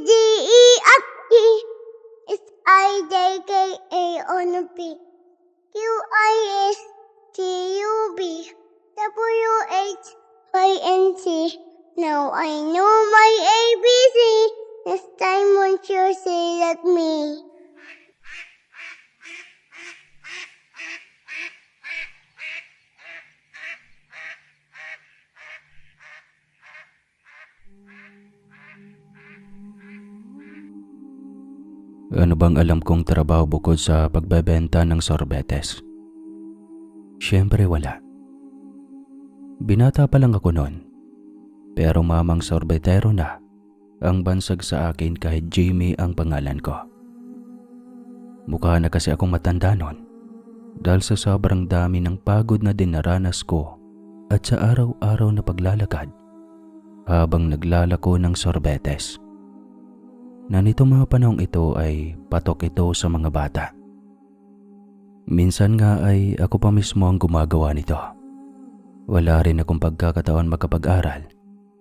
D-E-F-G H-I-J-K-A-N-P Q-I-S-T-U-B W-H-Y-N-C. Now I know my ABC. Next time won't you say that me? Ano bang alam kong trabaho bukod sa pagbebenta ng sorbetes? Siyempre wala. Binata pa lang ako noon, pero mamang sorbetero na ang bansag sa akin kahit Jimmy ang pangalan ko. Mukha na kasi akong matanda noon dahil sa sobrang dami ng pagod na dinaranas ko at sa araw-araw na paglalakad habang naglalako ng sorbetes. Na nitong mga panahong ito ay patok ito sa mga bata. Minsan nga ay ako pa mismo ang gumagawa nito. Wala rin akong pagkakataon makapag-aral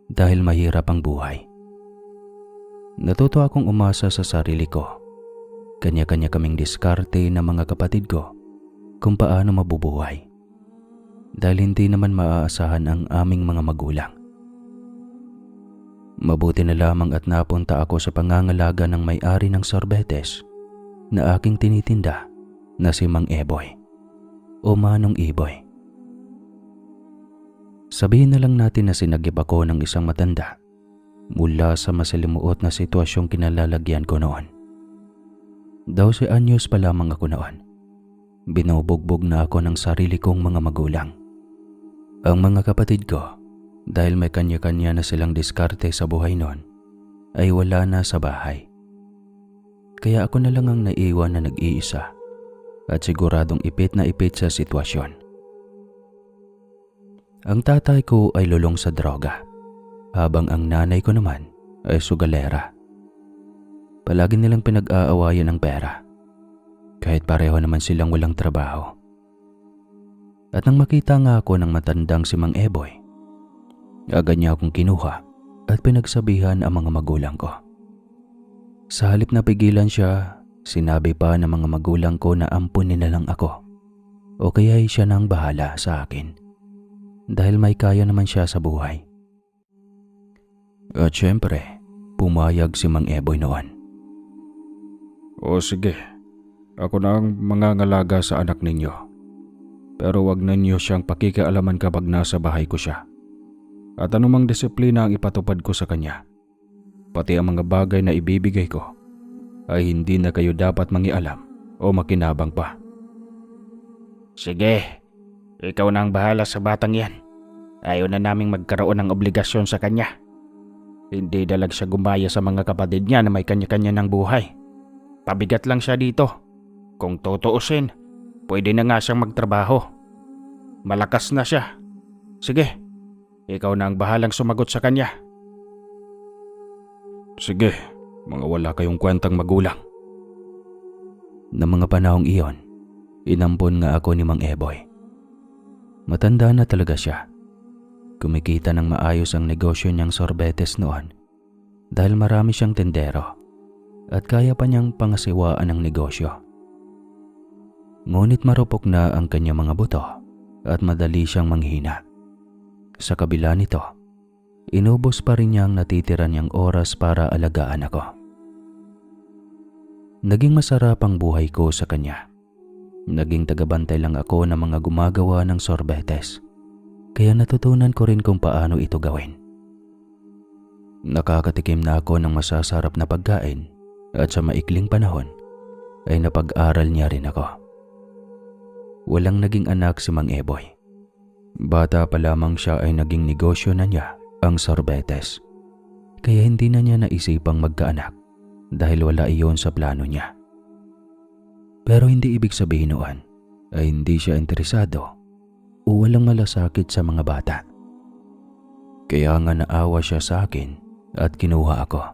dahil mahirap ang buhay. Natuto akong umasa sa sarili ko. Kanya-kanya kaming diskarte ng mga kapatid ko kung paano mabubuhay. Dahil hindi naman maaasahan ang aming mga magulang. Mabuti na lamang at napunta ako sa pangangalaga ng may-ari ng sorbetes na aking tinitinda na si Mang Eboy o Manong Iboy. Sabihin na lang natin na sinagip ako ng isang matanda mula sa masalimuot na sitwasyong kinalalagyan ko noon. 12 anyos pa lamang ako noon. Binubugbog na ako ng sarili kong mga magulang. Ang mga kapatid ko, dahil may kanya-kanya na silang diskarte sa buhay noon, ay wala na sa bahay. Kaya ako na lang ang naiwan na nag-iisa at siguradong ipit na ipit sa sitwasyon. Ang tatay ko ay lulong sa droga, habang ang nanay ko naman ay sugalera. Palagi nilang pinag-aawayan ng pera, kahit pareho naman silang walang trabaho. At nang makita nga ako ng matandang si Mang Eboy, agad niya akong kinuha at pinagsabihan ang mga magulang ko. Sa halip na pigilan siya, sinabi pa ng mga magulang ko na ampunin na lang ako o kaya'y siya nang bahala sa akin dahil may kaya naman siya sa buhay. At syempre, pumayag si Mang Eboy noon. O sige, ako na ang mangangalaga sa anak ninyo. Pero wag ninyo siyang pakikialaman kapag nasa bahay ko siya. At anumang disiplina ang ipatupad ko sa kanya, pati ang mga bagay na ibibigay ko, ay hindi na kayo dapat mangialam o makinabang pa. Sige, ikaw na ang bahala sa batang yan. Ayaw na naming magkaroon ng obligasyon sa kanya. Hindi dalag siya gumaya sa mga kapatid niya na may kanya-kanya ng buhay. Pabigat lang siya dito. Kung tutuusin, pwede na nga siyang magtrabaho. Malakas na siya. Sige, ikaw na ang bahalang sumagot sa kanya. Sige, mga wala kayong kwentang magulang. Na mga panahong iyon, inampon nga ako ni Mang Eboy. Matanda na talaga siya. Kumikita ng maayos ang negosyo niyang sorbetes noon dahil marami siyang tendero at kaya pa niyang pangasiwaan ang negosyo. Ngunit marupok na ang kanyang mga buto at madali siyang manghina. Sa kabila nito, inubos pa rin niyang natitira niyang oras para alagaan ako. Naging masarap ang buhay ko sa kanya. Naging tagabantay lang ako ng mga gumagawa ng sorbetes, kaya natutunan ko rin kung paano ito gawin. Nakakatikim na ako ng masasarap na pagkain at sa maikling panahon ay napag-aral niya rin ako. Walang naging anak si Mang Eboy. Bata pa lamang siya ay naging negosyo na niya ang sorbetes. Kaya hindi na niya naisipang magkaanak dahil wala iyon sa plano niya. Pero hindi ibig sabihin noon ay hindi siya interesado o walang malasakit sa mga bata. Kaya nga naawa siya sa akin at kinuha ako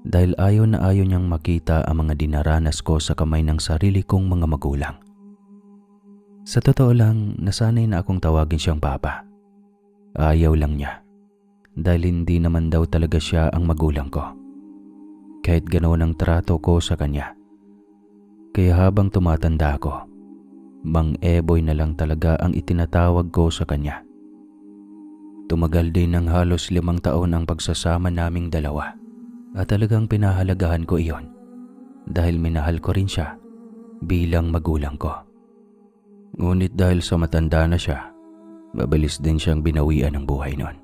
dahil ayaw na ayaw niyang makita ang mga dinaranas ko sa kamay ng sarili kong mga magulang. Sa totoo lang, nasanay na akong tawagin siyang papa. Ayaw lang niya dahil hindi naman daw talaga siya ang magulang ko. kahit ganoon ang trato ko sa kanya. Kaya habang tumatanda ako, Mang Eboy na lang talaga ang itinatawag ko sa kanya. Tumagal din ng halos 5 taon ang pagsasama naming dalawa at talagang pinahalagahan ko iyon dahil minahal ko rin siya bilang magulang ko. Ngunit dahil sa matanda na siya, mabilis din siyang binawian ng buhay noon.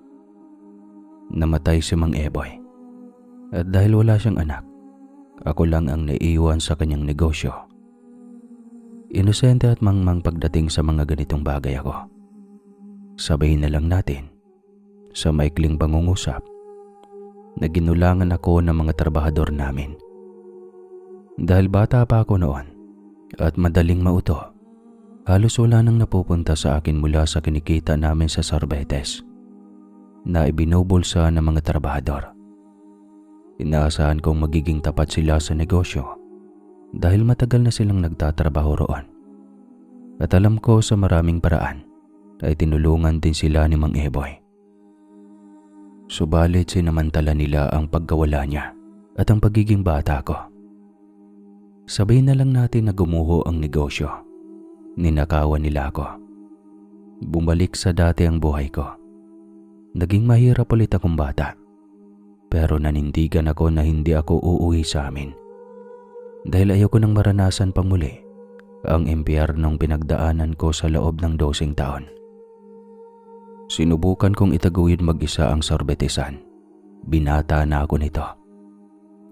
Namatay si Mang Eboy at dahil wala siyang anak, ako lang ang naiiwan sa kanyang negosyo. Inosente at mangmang pagdating sa mga ganitong bagay ako. Sabahin na lang natin, sa maikling pangungusap, na ginulangan ako ng mga trabahador namin. Dahil bata pa ako noon at madaling mauto, halos wala nang napupunta sa akin mula sa kinikita namin sa sorbetes na ibinubulsa ng mga trabahador. Inaasahan kong magiging tapat sila sa negosyo dahil matagal na silang nagtatrabaho roon. At alam ko sa maraming paraan ay tinulungan din sila ni Mang Eboy. Subalit sinamantala nila ang pagkawala niya at ang pagiging bata ko. Sabihin na lang natin na gumuho ang negosyo. Ninakawan nila ako. Bumalik sa dati ang buhay ko. Naging mahirap ulit akong bata. Pero nanindigan ako na hindi ako uuwi sa amin. Dahil ayoko nang maranasan pang muli ang impyernong pinagdaanan ko sa loob ng 12 taon. Sinubukan kong itaguyod mag-isa ang sorbetesan. Binata na ako nito.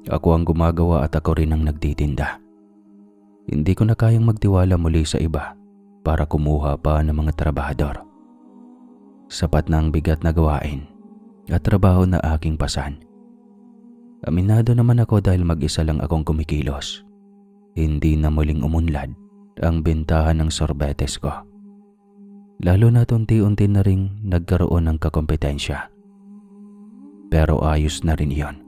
Ako ang gumagawa at ako rin ang nagtitinda. Hindi ko na kayang magtiwala muli sa iba para kumuha pa ng mga trabahador. Sapat na ang bigat na gawain at trabaho na aking pasan. Aminado naman ako dahil mag-isa lang akong kumikilos. Hindi na muling umunlad ang bentahan ng sorbetes ko. Lalo na unti-unti na ring nagkaroon ng kakompetensya. Pero ayos na rin iyon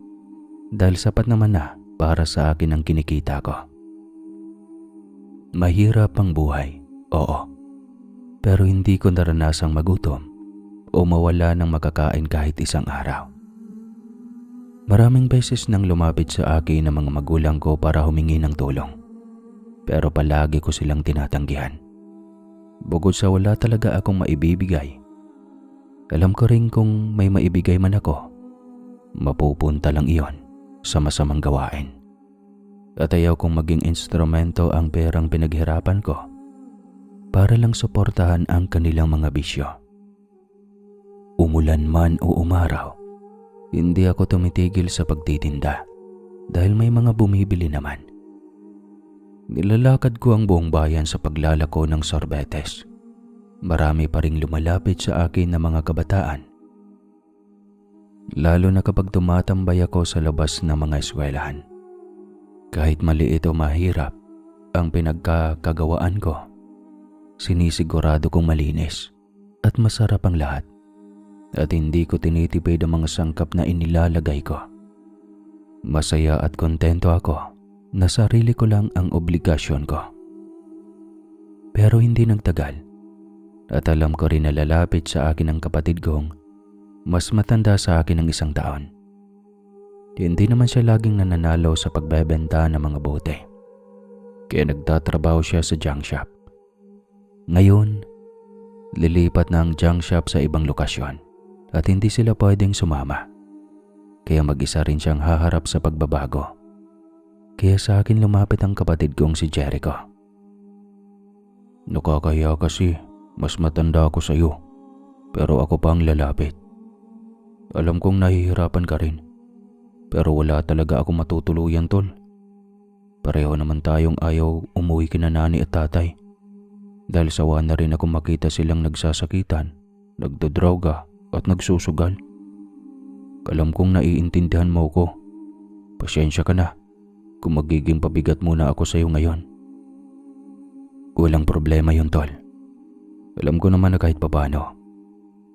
dahil sapat naman na para sa akin ang kinikita ko. Mahirap ang buhay, oo. Pero hindi ko naranasang magutom o mawala ng makakain kahit isang araw. Maraming beses nang lumapit sa akin ang mga magulang ko para humingi ng tulong. Pero palagi ko silang tinatanggihan. Bukod sa wala talaga akong maibibigay, alam ko rin kung may maibigay man ako, mapupunta lang iyon sa masamang gawain. At ayaw kong maging instrumento ang perang pinaghirapan ko para lang suportahan ang kanilang mga bisyo. Umulan man o umaraw, hindi ako tumitigil sa pagtitinda dahil may mga bumibili naman. Nilalakad ko ang buong bayan sa paglalako ng sorbetes. Marami pa ring lumalapit sa akin na mga kabataan. Lalo na kapag tumatambay ako sa labas ng mga eskwelahan. Kahit maliit o mahirap ang pinagkakagawaan ko, sinisigurado kong malinis at masarap ang lahat. At hindi ko tinitipid ang mga sangkap na inilalagay ko. Masaya at kontento ako na sarili ko lang ang obligasyon ko. Pero hindi nagtagal at alam ko rin na lalapit sa akin ang kapatid kong mas matanda sa akin ng 1 taon. Hindi naman siya laging nananalo sa pagbebenta ng mga bote. Kaya nagtatrabaho siya sa junk shop. Ngayon, lilipat na ang junk shop sa ibang lokasyon. At hindi sila pwedeng sumama. Kaya mag-isa rin siyang haharap sa pagbabago. Kaya sa akin lumapit ang kapatid kong si Jericho. Nakakahiya kasi, mas matanda ako sa iyo. Pero ako pa ang lalapit. Alam kong nahihirapan ka rin. Pero wala talaga akong matutuluyan, tol. Pareho naman tayong ayaw umuwi kina nani at tatay. Dahil sawa na rin akong makita silang nagsasakitan, nagdodroga, at nagsusugal. Alam kong naiintindihan mo ko. Pasensya ka na kung magiging pabigat muna ako sa iyo ngayon. Walang problema yun, tol. Alam ko naman na kahit papano,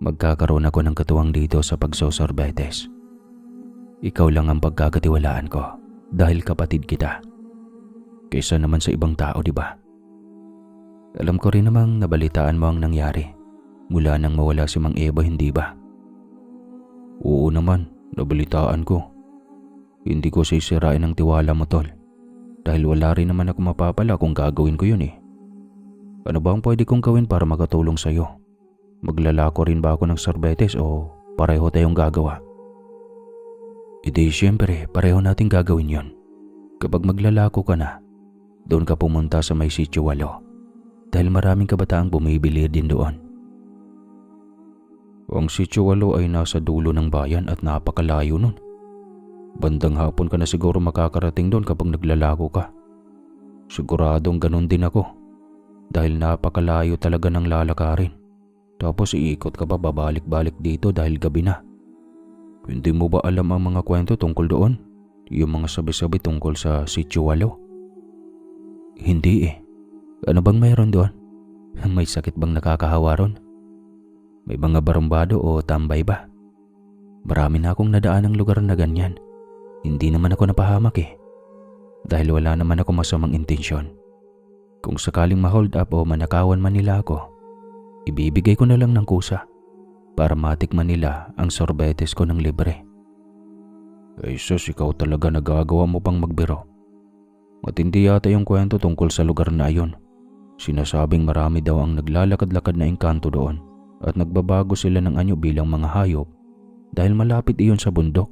magkakaroon ako ng katuwang dito sa pagsosorbetes. Ikaw lang ang pagkakatiwalaan ko dahil kapatid kita. Kaysa naman sa ibang tao, di ba? Alam ko rin namang nabalitaan mo ang nangyari mula nang mawala si Mang Eboy, hindi ba? Oo naman, nabalitaan ko. Hindi ko sisirain ang tiwala mo, tol. Dahil wala rin naman ako mapapala kung gagawin ko yun eh. Ano ba ang pwede kong gawin para makatulong sa'yo? Maglalako rin ba ako ng sorbetes o pareho tayong gagawa? Hindi, siyempre, pareho nating gagawin yon. Kapag maglalako ka na, doon ka pumunta sa may Sitio 8 dahil maraming kabataang bumibili din doon. Ang Sitio 8 ay nasa dulo ng bayan at napakalayo nun. Bandang hapon ka na siguro makakarating doon kapag naglalako ka. Siguradong ganun din ako dahil napakalayo talaga ng lalakarin. Tapos iikot ka pa babalik-balik dito dahil gabi na. Hindi mo ba alam ang mga kwento tungkol doon? Yung mga sabi-sabi tungkol sa Sitio 8? Hindi eh. Ano bang mayroon doon? May sakit bang nakakahawa ron? May mga barumbado o tambay ba? Marami na akong nadaan ng lugar na ganyan. Hindi naman ako napahamak eh. Dahil wala naman ako masamang intensyon. Kung sakaling ma-hold up o manakawan man nila ako, ibibigay ko na lang ng kusa para matikman nila ang sorbetes ko ng libre. Ay sus, ikaw talaga nagagawa mo pang magbiro. Matindi yata yung kwento tungkol sa lugar na ayon. Sinasabing marami daw ang naglalakad-lakad na engkanto doon at nagbabago sila ng anyo bilang mga hayop dahil malapit iyon sa bundok.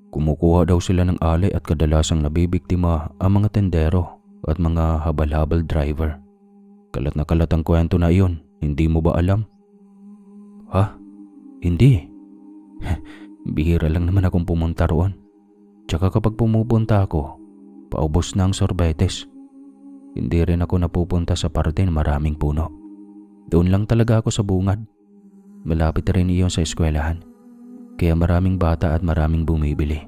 Kumukuha daw sila ng alay at kadalasang nabibiktima ang mga tendero at mga habal-habal driver. Kalat na kalat ang kwento na iyon, hindi mo ba alam? Ha? Hindi. Bihira lang naman akong pumunta roon. Tsaka kapag pumupunta ako, paubos na ang sorbetes. Hindi rin ako napupunta sa parte na maraming puno. Doon lang talaga ako sa bungad. Malapit rin iyon sa eskwelahan. Kaya maraming bata at maraming bumibili.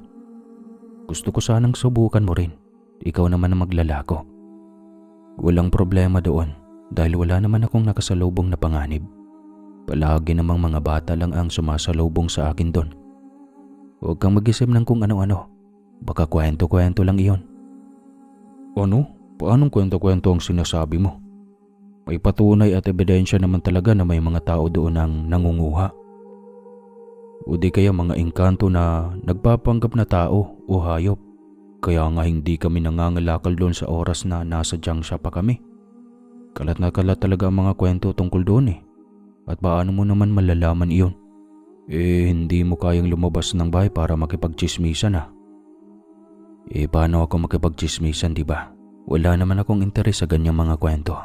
Gusto ko sanang subukan mo rin. Ikaw naman ang maglalako. Walang problema doon dahil wala naman akong nakasalubong na panganib. Palagi namang mga bata lang ang sumasalubong sa akin doon. Huwag kang mag-isip ng kung ano-ano. Baka kwento-kwento lang iyon. Ano? Paanong kwento-kwento ang sinasabi mo? May patunay at ebidensya naman talaga na may mga tao doon ang nangunguha. O di kaya mga engkanto na nagpapanggap na tao o hayop. Kaya nga hindi kami nangangalakal doon sa oras na nasa Jiangxia pa kami. Kalat na kalat talaga ang mga kwento tungkol doon eh. At paano mo naman malalaman iyon? Hindi mo kayang lumabas ng bahay para makipagchismisan ah. Paano ako makipagchismisan, di ba? Wala naman akong interes sa ganyang mga kwento.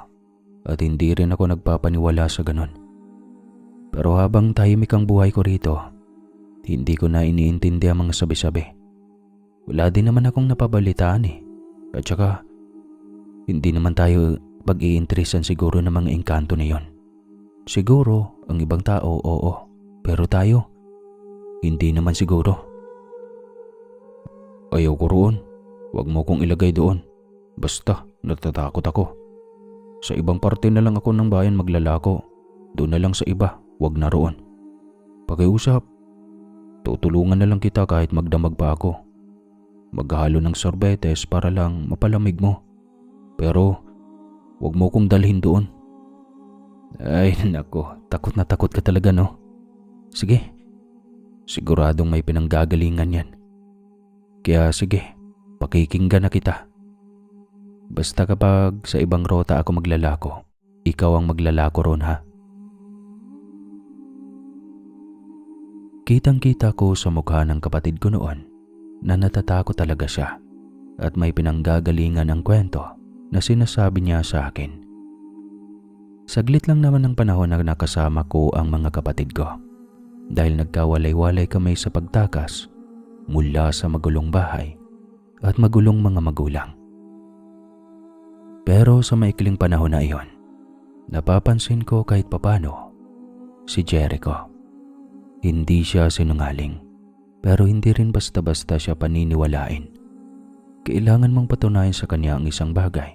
At hindi rin ako nagpapaniwala sa ganon. Pero habang tahimik ang buhay ko rito, hindi ko na iniintindi ang mga sabi-sabi. Wala din naman akong napabalitaan eh. At saka, hindi naman tayo pag-iinteresan siguro ng mga engkanto na yon. Siguro, ang ibang tao, oo. Pero tayo, hindi naman siguro. Ayaw ko roon. Huwag mo kong ilagay doon. Basta, natatakot ako. Sa ibang parte na lang ako ng bayan maglalako. Doon na lang sa iba, huwag na roon. Pakiusap. Tutulungan na lang kita kahit magdamag pa ako. Maghalo ng sorbetes para lang mapalamig mo. Pero, huwag mo kong dalhin doon. Ay nako, takot na takot ka talaga no? Sige, siguradong may pinanggagalingan yan. Kaya sige, pakikinggan na kita. Basta kapag sa ibang rota ako maglalako, ikaw ang maglalako ron ha? Kitang-kita ko sa mukha ng kapatid ko noon na natatakot talaga siya at may pinanggagalingan ang kwento na sinasabi niya sa akin. Saglit lang naman ang panahon na nakasama ko ang mga kapatid ko dahil nagkawalay-walay kami sa pagtakas mula sa magulong bahay at magulong mga magulang. Pero sa maikling panahon na iyon, napapansin ko kahit papano si Jericho. Hindi siya sinungaling, pero hindi rin basta-basta siya paniniwalain. Kailangan mong patunayan sa kanya ang isang bagay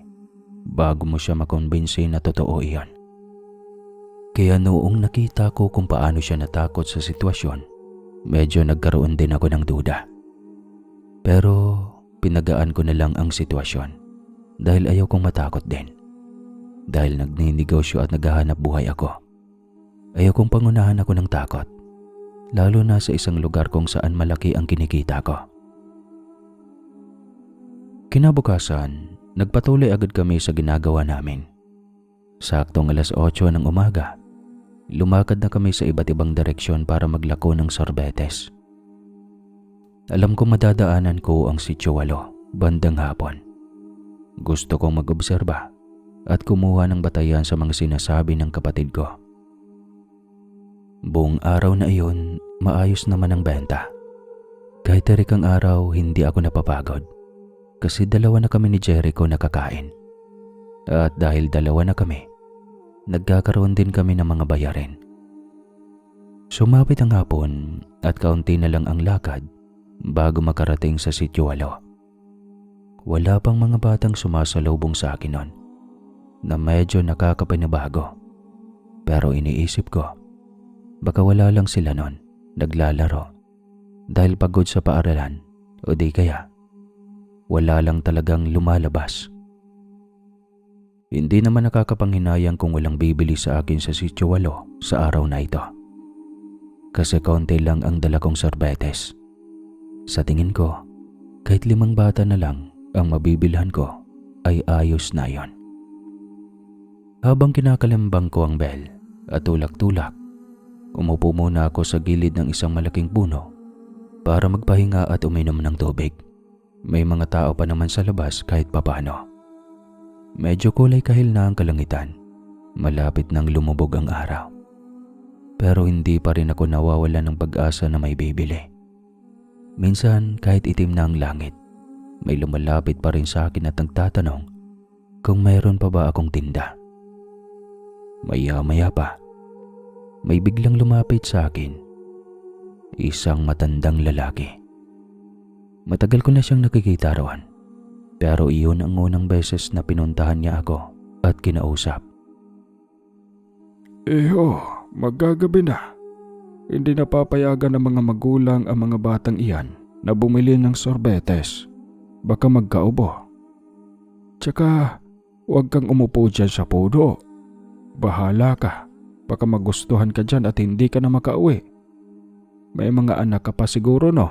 bago mo siya makonbinsi na totoo iyon. Kaya noong nakita ko kung paano siya natakot sa sitwasyon, medyo nagkaroon din ako ng duda. Pero pinagaan ko na lang ang sitwasyon dahil ayaw kong matakot din. Dahil nagninegosyo at naghahanap buhay ako, ayaw kong pangunahan ako ng takot. Lalo na sa isang lugar kung saan malaki ang kinikita ko. Kinabukasan, nagpatuloy agad kami sa ginagawa namin. Saktong 8:00 ng umaga, lumakad na kami sa iba't ibang direksyon para maglako ng sorbetes. Alam ko madadaanan ko ang Sitio 8 bandang hapon. Gusto kong mag-obserba at kumuha ng batayan sa mga sinasabi ng kapatid ko. Buong araw na iyon, maayos naman ang benta. Kahit terik ang araw, hindi ako napapagod. Kasi 2 na kami ni Jericho nakakain. At dahil 2 na kami, nagkakaroon din kami ng mga bayarin. Sumapit ang hapon at kaunti na lang ang lakad bago makarating sa Sitio 8. Wala pang mga batang sumasalubong sa akin noon na medyo nakakapanibago. Pero iniisip ko, baka wala lang sila noon naglalaro dahil pagod sa paaralan o di kaya wala lang talagang lumalabas. Hindi naman nakakapanghinayang kung walang bibili sa akin sa Sitio 8 sa araw na ito. Kasi kaunti lang ang dala kong sorbetes. Sa tingin ko, kahit 5 bata na lang ang mabibilhan ko ay ayos na yon. Habang kinakalembang ko ang bell at tulak-tulak, umupo muna ako sa gilid ng isang malaking puno para magpahinga at uminom ng tubig. May mga tao pa naman sa labas kahit papano. Medyo kulay kahil na ang kalangitan. Malapit nang lumubog ang araw. Pero hindi pa rin ako nawawala ng pag-asa na may bibili. Minsan kahit itim na ang langit, may lumalapit pa rin sa akin at nagtatanong kung mayroon pa ba akong tinda. Maya-maya pa, may biglang lumapit sa akin. Isang matandang lalaki. Matagal ko na siyang nakikita roon, pero iyon ang unang beses na pinuntahan niya ako at kinausap. Maggagabi na. Hindi napapayagan ng mga magulang ang mga batang iyan na bumili ng sorbetes. Baka magkaubo. Tsaka, huwag kang umupo dyan sa puno. Bahala ka. Baka magustuhan ka dyan at hindi ka na makauwi. May mga anak ka pa siguro, no?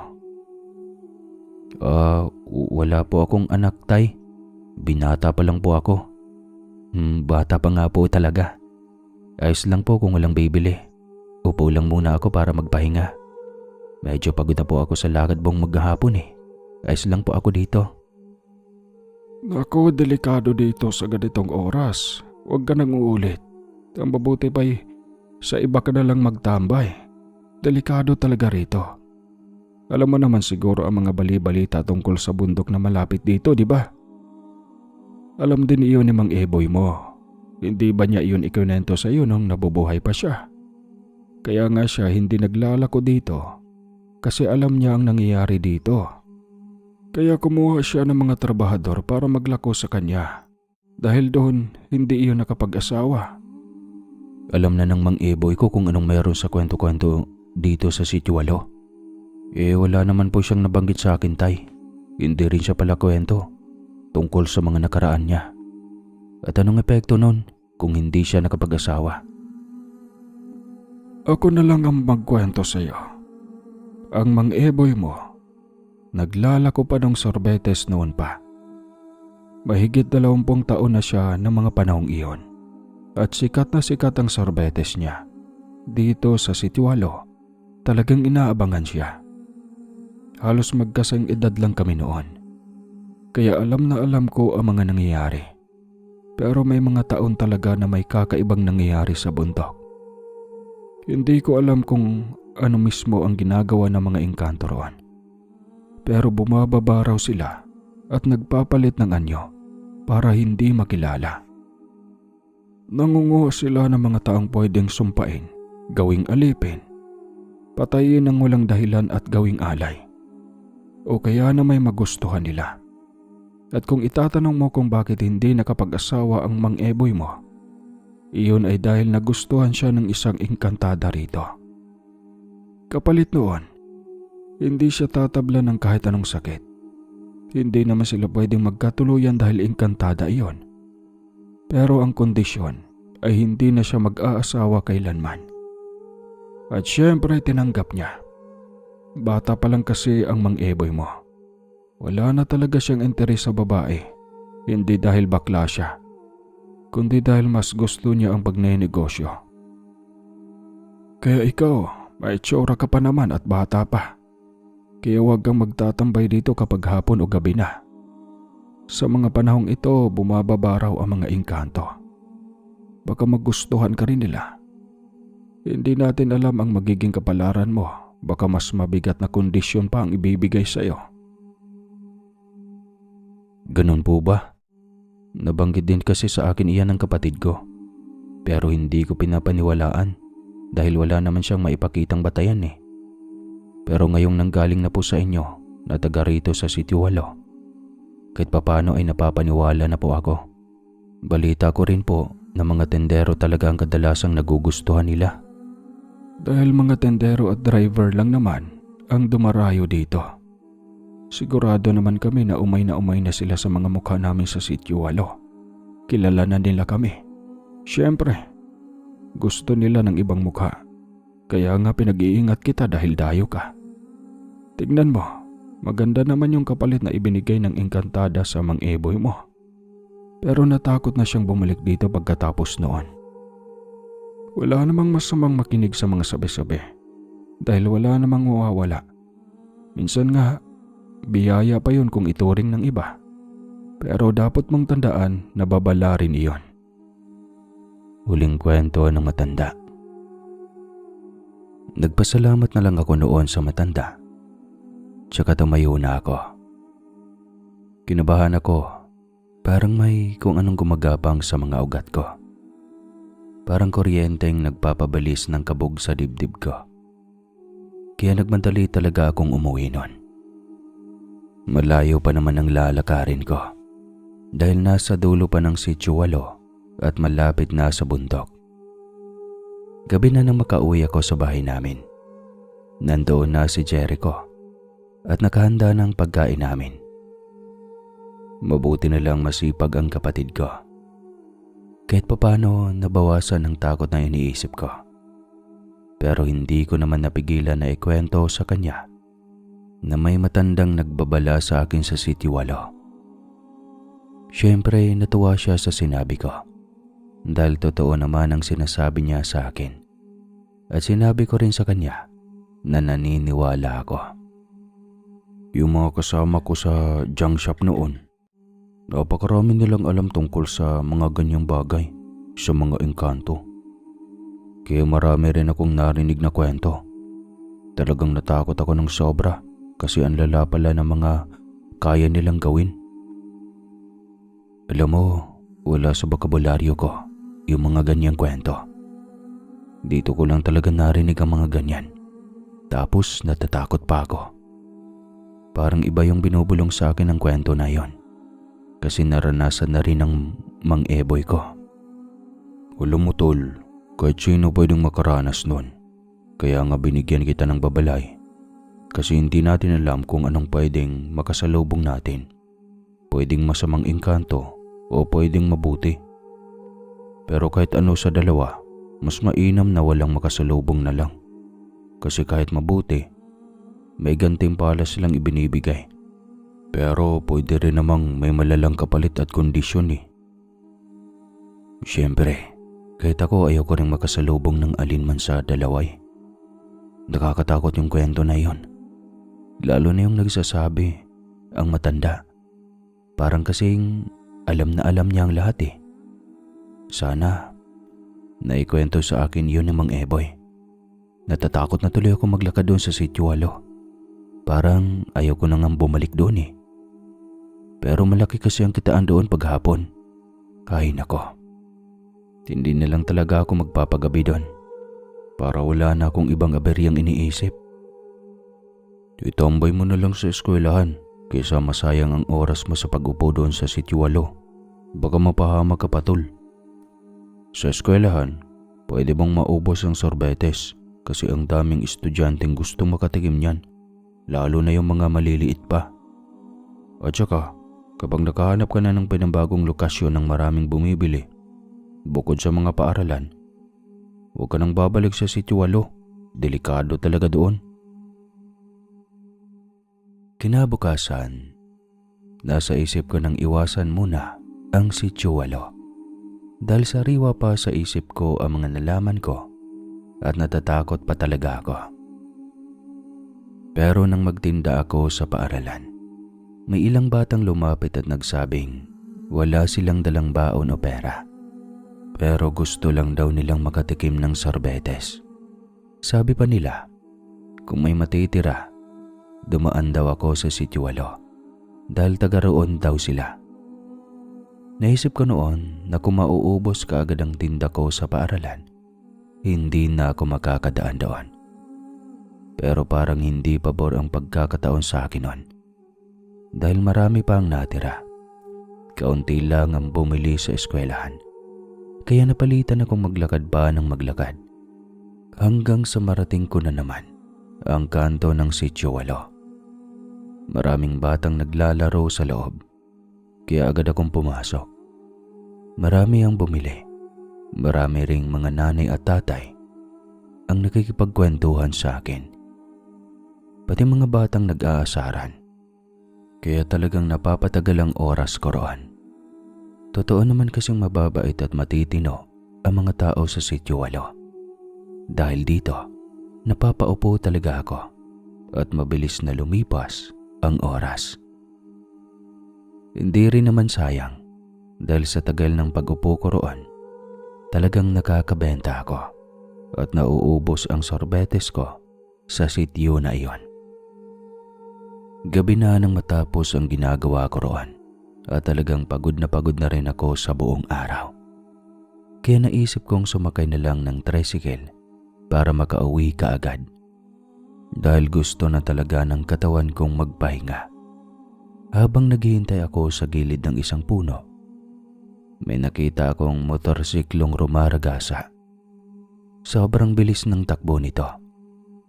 Wala po akong anak, tay. Binata pa lang po ako. Bata pa nga po talaga. Ayos lang po kung walang bibili. Upo lang muna ako para magpahinga. Medyo pagod na po ako sa lakad buong maghapon eh. Ayos lang po ako dito. Naku, delikado dito sa ganitong oras. Huwag ka nang uulit. Ang mabuti pa'y sa iba ka na lang magtambay. Delikado talaga rito. Alam mo naman siguro ang mga bali-balita tungkol sa bundok na malapit dito, di ba? Alam din iyon ni Mang Eboy mo. Hindi ba niya iyon ikunento sa iyo nung nabubuhay pa siya? Kaya nga siya hindi naglalako dito kasi alam niya ang nangyayari dito. Kaya kumuha siya ng mga trabahador para maglako sa kanya. Dahil doon, hindi iyon nakapag-asawa. Alam na ng Mang Eboy ko kung anong mayroon sa kwento-kwento dito sa Sitio 8. Wala naman po siyang nabanggit sa akin, tay. Hindi rin siya pala kwento tungkol sa mga nakaraan niya. At anong epekto nun kung hindi siya nakapag-asawa? Ako na lang ang magkwento sa iyo. Ang Mang Eboy mo, naglalako pa ng sorbetes noon pa. Mahigit 20 taon na siya ng mga panahong iyon. At sikat na sikat ang sorbetes niya. Dito sa Sitio 8, talagang inaabangan siya. Halos magkasing edad lang kami noon. Kaya alam na alam ko ang mga nangyayari. Pero may mga taon talaga na may kakaibang nangyayari sa bundok. Hindi ko alam kung ano mismo ang ginagawa ng mga engkanto roon. Pero bumababa raw sila at nagpapalit ng anyo para hindi makilala. Nangunguha sila ng mga taong pwedeng sumpain, gawing alipin, patayin ng walang dahilan at gawing alay. O kaya na may magustuhan nila. At kung itatanong mo kung bakit hindi nakapag-asawa ang Mang Eboy mo, iyon ay dahil nagustuhan siya ng isang engkantada rito. Kapalit noon, hindi siya tatabla ng kahit anong sakit. Hindi naman sila pwedeng magkatuluyan dahil engkantada iyon. Pero ang kondisyon ay hindi na siya mag-aasawa kailanman. At syempre tinanggap niya. Bata pa lang kasi ang Mang Eboy mo. Wala na talaga siyang interes sa babae. Hindi dahil bakla siya, kundi dahil mas gusto niya ang pagnenegosyo. Kaya ikaw, may tsura ka pa naman at bata pa. Kaya huwag kang magtatambay dito kapag hapon o gabi na. Sa mga panahong ito, bumababa raw ang mga engkanto. Baka magustuhan ka rin nila. Hindi natin alam ang magiging kapalaran mo. Baka mas mabigat na kondisyon pa ang ibibigay sa'yo. Ganun po ba? Nabanggit din kasi sa akin iyan ng kapatid ko. Pero hindi ko pinapaniwalaan dahil wala naman siyang maipakitang batayan eh. Pero ngayong nanggaling na po sa inyo na taga rito sa Sitio 8, kahit papano ay napapaniwala na po ako. Balita ko rin po na mga tendero talaga ang kadalasang nagugustuhan nila. Dahil mga tendero at driver lang naman ang dumarayo dito. Sigurado naman kami na umay na sila sa mga mukha namin sa Sitio 8. Kilala na nila kami. Siyempre, gusto nila ng ibang mukha. Kaya nga pinag-iingat kita dahil dayo ka. Tignan mo, maganda naman yung kapalit na ibinigay ng engkantada sa Mang Eboy mo. Pero natakot na siyang bumalik dito pagkatapos noon. Wala namang masamang makinig sa mga sabi-sabi dahil wala namang mawawala. Minsan nga, biyaya pa yun kung ituring ng iba. Pero dapat mong tandaan na babala rin iyon. Huling kwento ng matanda. Nagpasalamat na lang ako noon sa matanda. Tsaka tumayo na ako. Kinabahan ako. Parang may kung anong gumagapang sa mga ugat ko. Parang kuryenteng nagpapabalis ng kabog sa dibdib ko. Kaya nagmadali talaga akong umuwi nun. Malayo pa naman ang lalakarin ko dahil nasa dulo pa ng Sitio 8 at malapit na sa bundok. Gabi na nang makauwi ako sa bahay namin. Nandoon na si Jericho at nakahanda ng pagkain namin. Mabuti na lang masipag ang kapatid ko. Kahit papano nabawasan ang takot na iniisip ko. Pero hindi ko naman napigilan na ikwento sa kanya na may matandang nagbabala sa akin sa Sitio 8. Siyempre natuwa siya sa sinabi ko dahil totoo naman ang sinasabi niya sa akin. At sinabi ko rin sa kanya na naniniwala ako. Yung mga kasama ko sa junk shop noon, napakarami nilang alam tungkol sa mga ganyang bagay, sa mga engkanto. Kaya marami rin akong narinig na kwento. Talagang natakot ako ng sobra kasi ang lala pala ng mga kaya nilang gawin. Alam mo, wala sa bokabularyo ko yung mga ganyang kwento. Dito ko lang talaga narinig ang mga ganyan. Tapos natatakot pa ako. Parang iba yung binubulong sa akin ng kwento na yon. Kasi naranasan na rin ng Mang Eboy ko. Alam mo tol, kahit sino pwedeng makaranas nun. Kaya nga binigyan kita ng babalay. Kasi hindi natin alam kung anong pwedeng makasalubong natin. Pwedeng masamang engkanto o pwedeng mabuti. Pero kahit ano sa dalawa, mas mainam na walang makasalubong na lang. Kasi kahit mabuti, may gantimpala silang ibinibigay. Pero pwede rin namang may malalang kapalit at kondisyon eh. Siyempre, kahit ako ayoko rin makasalubong ng alinman sa dalaway. Nakakatakot yung kwento na yon. Lalo na yung nagsasabi, ang matanda. Parang kasing alam na alam niya ang lahat eh. Sana, naikwento sa akin yun ni Mang Eboy. Natatakot na tuloy ako maglakad doon sa Sitio 8. Parang ayaw ko nang bumalik doon eh. Pero malaki kasi ang kitaan doon paghapon. Kain ako. Hindi na lang talaga ako magpapagabi doon. Para wala na akong ibang aberyang iniisip. Itambay mo na lang sa eskwelahan kaysa masayang ang oras mo sa pag-upo doon sa Sitio 8. Baka mapahama ka pa tol. Sa eskwelahan, pwede bang maubos ang sorbetes kasi ang daming estudyanteng gustong makatikim niyan, lalo na yung mga maliliit pa. At saka, kapag nakahanap ka na ng pinambagong lokasyon ng maraming bumibili, bukod sa mga paaralan, huwag ka nang babalik sa Sitio 8. Delikado talaga doon. Kinabukasan, Nasa isip ko nang iwasan muna ang sitwalo. Dahil sariwa pa sa isip ko ang mga nalaman ko at natatakot pa talaga ako. Pero nang magtinda ako sa paaralan, may ilang batang lumapit at nagsabing wala silang dalang baon o pera. Pero gusto lang daw nilang makatikim ng sorbetes. Sabi pa nila, kung may matitira, dumaan daw ako sa sitwalo dahil taga roon daw sila. Naisip ko noon na kung mauubos kaagad ang tinda ko sa paaralan, hindi na ako makakadaan doon. Pero parang hindi pabor ang pagkakataon sa akin noon. Dahil marami pa ang natira. Kaunti lang ang bumili sa eskwelahan. Kaya napalitan akong maglakad pa ng maglakad. Hanggang sa marating ko na naman ang kanto ng sitwalo. Maraming batang naglalaro sa loob. Kaya agad akong pumasok. Marami ang bumili. Marami ring mga nanay at tatay ang nakikipagkwentuhan sa akin. Pati mga batang nag-aasaran. Kaya talagang napapatagal ang oras ko roon. Totoo naman kasing mababait at matitino ang mga tao sa sitwalo. Dahil dito, napapaupo talaga ako at mabilis na lumipas ang oras. Hindi rin naman sayang dahil sa tagal ng pag-upo ko roon, talagang nakakabenta ako at nauubos ang sorbetes ko sa sityo na iyon. Gabi na nang matapos ang ginagawa ko roon at talagang pagod na rin ako sa buong araw. Kaya naisip kong sumakay na lang ng tricycle para makauwi kaagad. Dahil gusto na talaga ng katawan kong magpahinga. Habang naghihintay ako sa gilid ng isang puno, may nakita akong motorsiklong rumaragasa. Sobrang bilis ng takbo nito.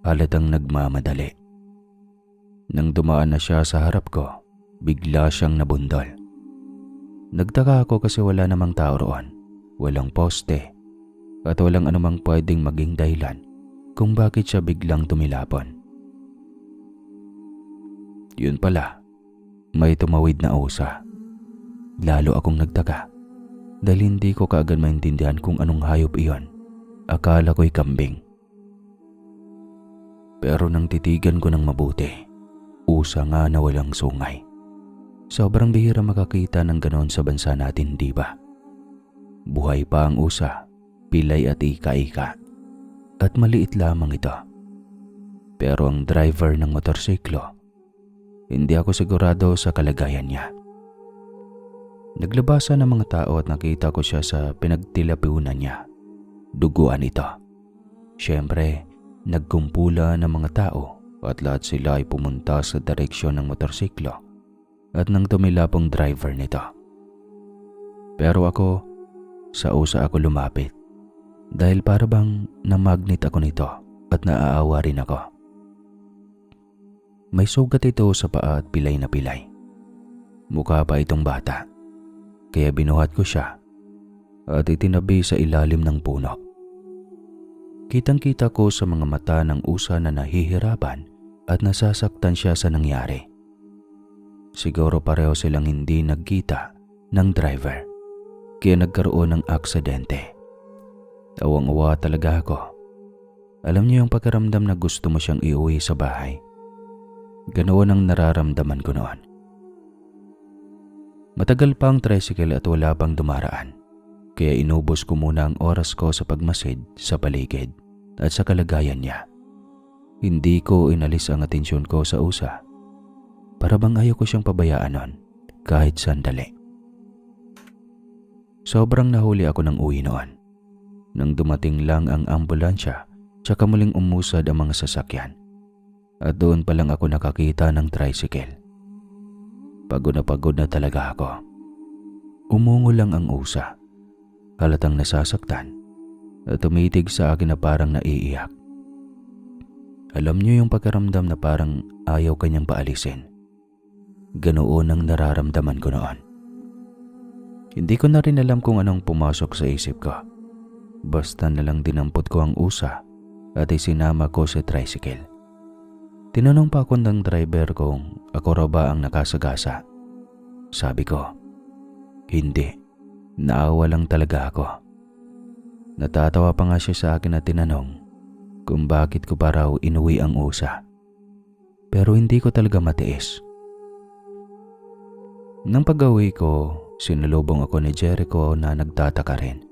Halatang nagmamadali. Nang dumaan na siya sa harap ko, bigla siyang nabundol. Nagtaka ako kasi wala namang tao roon, walang poste, at walang anumang pwedeng maging dahilan kung bakit siya biglang tumilapon. Yun pala, may tumawid na usa. Lalo akong nagtaka dahil hindi ko kaagad maintindihan kung anong hayop iyon. Akala ko'y kambing. Pero nang titigan ko ng mabuti, usa nga na walang sungay. Sobrang bihira makakita ng ganon sa bansa natin, di ba? Buhay pa ang usa, pilay at ika-ika. At maliit lamang ito. Pero ang driver ng motorsiklo, hindi ako sigurado sa kalagayan niya. Naglabasan ng mga tao at nakita ko siya sa pinagtilapiunan niya. Duguan ito. Siyempre, nagkumpula ng mga tao at lahat sila ay pumunta sa direksyon ng motorsiklo at nang tumilapong driver nito. Pero ako, sa usa ako lumapit dahil para bang na-magnet ako nito at naaawa rin ako. May sugat ito sa paa at pilay na pilay. Mukha pa itong bata, kaya binuhat ko siya at itinabi sa ilalim ng puno. Kitang-kita ko sa mga mata ng usa na nahihirapan at nasasaktan siya sa nangyari. Siguro pareho silang hindi nagkita ng driver, kaya nagkaroon ng aksidente. Awang-awa talaga ako. Alam niyo yung pakiramdam na gusto mo siyang iuwi sa bahay. Ganoon ang nararamdaman ko noon. Matagal pa ang tricycle at wala pang dumaraan, kaya inubos ko muna ang oras ko sa pagmasid sa paligid at sa kalagayan niya. Hindi ko inalis ang atensyon ko sa usa. Para bang ayaw ko siyang pabayaan nun kahit sandali. Sobrang nahuli ako ng uwi noon. Nang dumating lang ang ambulansya, tsaka muling umusad ang mga sasakyan. At doon pa lang ako nakakita ng tricycle. Pagod na talaga ako. Umungo lang ang usa. Halatang nasasaktan at tumitig sa akin na parang naiiyak. Alam niyo yung pakiramdam na parang ayaw kanyang paalisin. Ganoon ang nararamdaman ko noon. Hindi ko na rin alam kung anong pumasok sa isip ko. Basta na lang dinampot ko ang usa at isinama ko sa tricycle. Tinanong pa ako ng driver kung ako raw ba ang nakasagasa. Sabi ko, hindi. Naawa lang talaga ako. Natatawa pa nga siya sa akin at tinanong kung bakit ko pa raw inuwi ang usa. Pero hindi ko talaga matiis. Nang pag-uwi ko, sinalubong ako ni Jericho na nagtataka rin.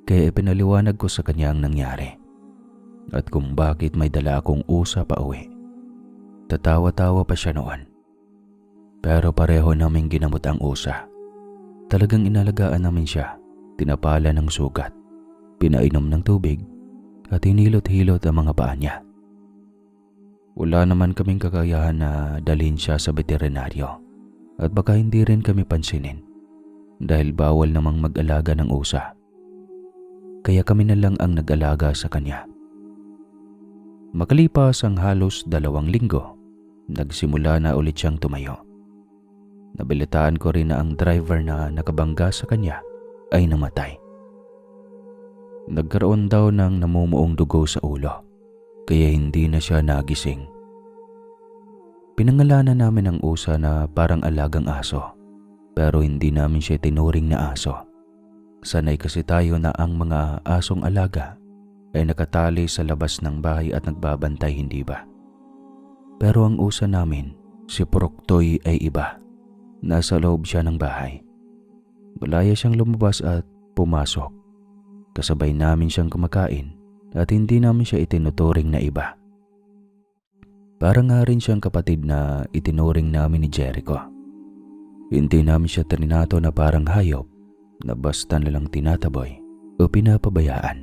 Kaya ipinaliwanag ko sa kanya ang nangyari at kung bakit may dala akong usa pa uwi. Tatawa-tawa pa siya noon. Pero pareho naming ginamot ang usa. Talagang inalagaan namin siya, tinapala ng sugat, pinainom ng tubig at hinilot-hilot ang mga paa niya. Wala naman kaming kakayahan na dalhin siya sa veterinaryo at baka hindi rin kami pansinin dahil bawal namang mag-alaga ng usa. Kaya kami na lang ang nag-alaga sa kanya. Makalipas ang halos 2 linggo, nagsimula na ulit siyang tumayo. Nabalitaan ko rin na ang driver na nakabangga sa kanya ay namatay. Nagkaroon daw ng namumuong dugo sa ulo, kaya hindi na siya nagising. Pinangalanan namin ang usa na parang alagang aso, pero hindi namin siya tinuring na aso. Sanay kasi tayo na ang mga asong alaga ay nakatali sa labas ng bahay at nagbabantay, hindi ba? Pero ang usa namin, si Proctoy, ay iba. Nasa loob siya ng bahay. Malaya siyang lumabas at pumasok. Kasabay namin siyang kumakain at hindi namin siya itinuturing na iba. Parang nga rin siyang kapatid na itinuring namin ni Jericho. Hindi namin siya trinato na parang hayop na basta nalang tinataboy o pinapabayaan.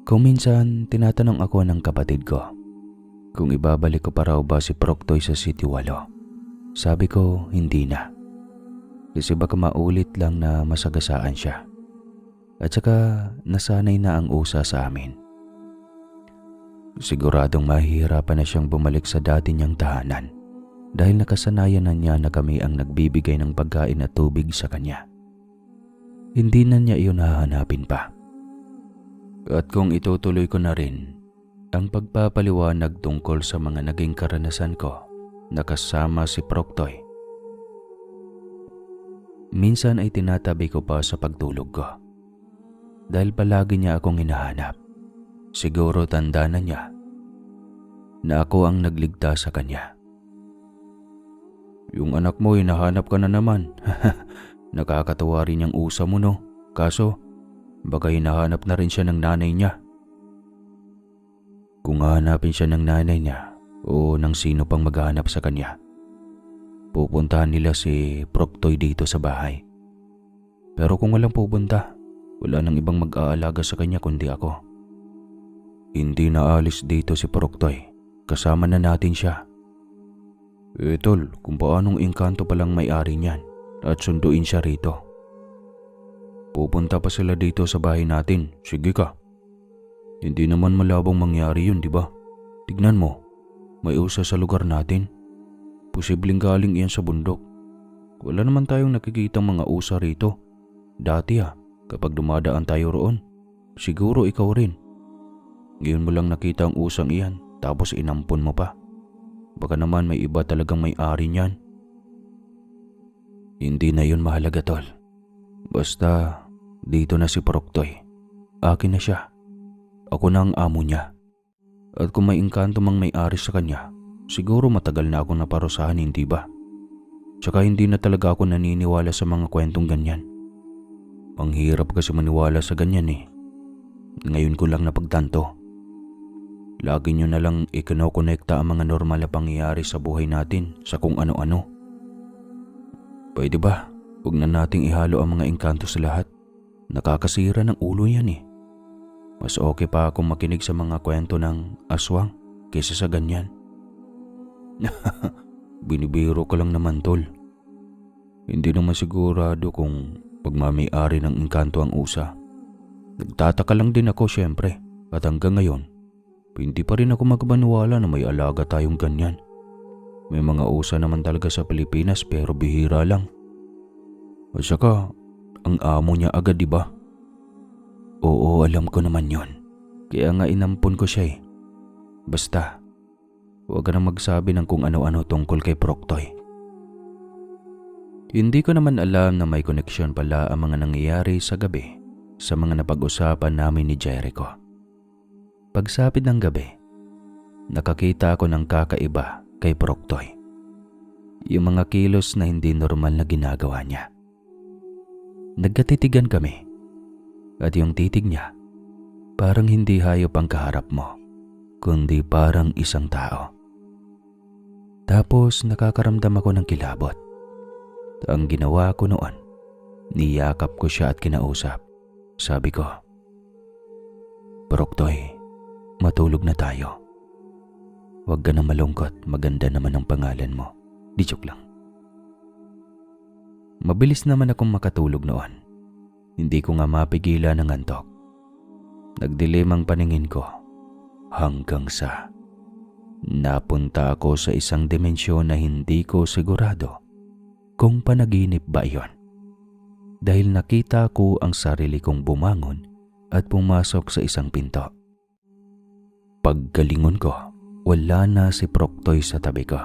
Kung minsan tinatanong ako ng kapatid ko kung ibabalik ko pa raw ba si Proctoy sa City 8. Sabi ko, hindi na. Kasi baka maulit lang na masagasaan siya. At saka nasanay na ang usa sa amin. Siguradong mahihirapan na siyang bumalik sa dati niyang tahanan dahil nakasanayan na niya na kami ang nagbibigay ng pagkain at tubig sa kanya. Hindi na niya iyon hahanapin pa. At kung itutuloy ko na rin ang pagpapaliwanag tungkol sa mga naging karanasan ko nakasama si Proctoy, minsan ay tinatabi ko pa sa pagtulog ko. Dahil palagi niya akong hinahanap. Siguro tanda na niya na ako ang nagligtas sa kanya. Yung anak mo, hinahanap ka na naman. Nakakatawa rin yung usa mo, no? Kaso, baka hinahanap na rin siya ng nanay niya. Kung hahanapin siya ng nanay niya o ng sino pang maghahanap sa kanya, pupuntahan nila si Proctoy dito sa bahay. Pero kung walang pupunta, wala nang ibang mag-aalaga sa kanya kundi ako. Hindi na alis dito si Proctoy. Kasama na natin siya. Tol, kung paanong engkanto palang may-ari niyan at sunduin siya rito. Pupunta pa sila dito sa bahay natin. Sige ka. Hindi naman malabong mangyari yun, di ba? Tignan mo, may usa sa lugar natin. Posibleng galing iyan sa bundok. Wala naman tayong nakikitang mga usa rito. Dati kapag dumadaan tayo roon, siguro ikaw rin. Ngayon mo lang nakita ang usang iyan, tapos inampon mo pa. Baka naman may iba talagang may-ari niyan. Hindi na yun mahalaga, tol. Basta, dito na si Proctoy. Akin na siya. Ako na ang amo niya. At kung may engkanto mang may-ari sa kanya, siguro matagal na akong naparusahan, hindi ba? Tsaka hindi na talaga ako naniniwala sa mga kwentong ganyan. Ang hirap kasi maniwala sa ganyan eh. Ngayon ko lang napagtanto. Lagi nyo na lang ikinokonekta ang mga normal na pangyayari sa buhay natin sa kung ano-ano. Pwede ba? Huwag na nating ihalo ang mga engkanto sa lahat. Nakakasira ng ulo yan eh. Mas okay pa akong makinig sa mga kwento ng aswang kaysa sa ganyan. Binibiro ka lang naman, tol. Hindi naman sigurado kung pagmamay-ari ng engkanto ang usa. Nagtataka lang din ako syempre at hanggang ngayon, hindi pa rin ako magmaniwala na may alaga tayong ganyan. May mga usa naman talaga sa Pilipinas pero bihira lang. At saka, ang amo niya agad, di ba? Oo, alam ko naman yon. Kaya nga inampon ko siya eh. Basta, huwag ka na magsabi ng kung ano-ano tungkol kay Proctoy. Hindi ko naman alam na may koneksyon pala ang mga nangyayari sa gabi sa mga napag-usapan namin ni Jericho. Pagsapit ng gabi, nakakita ako ng kakaiba kay Proctoy. Yung mga kilos na hindi normal na ginagawa niya. Nagkatitigan kami at yung titig niya parang hindi hayop ang kaharap mo, kundi parang isang tao. Tapos nakakaramdam ako ng kilabot. Ang ginawa ko noon, niyakap ko siya at kinausap. Sabi ko, Proctoy, matulog na tayo. Huwag ka na malungkot, maganda naman ang pangalan mo. Di joke lang. Mabilis naman akong makatulog noon. Hindi ko nga mapigilan ng antok. Nagdilim ang paningin ko hanggang sa napunta ako sa isang dimensyon na hindi ko sigurado kung panaginip ba iyon. Dahil nakita ko ang sarili kong bumangon at pumasok sa isang pinto. Paggalingon ko, wala na si Proctoy sa tabi ko.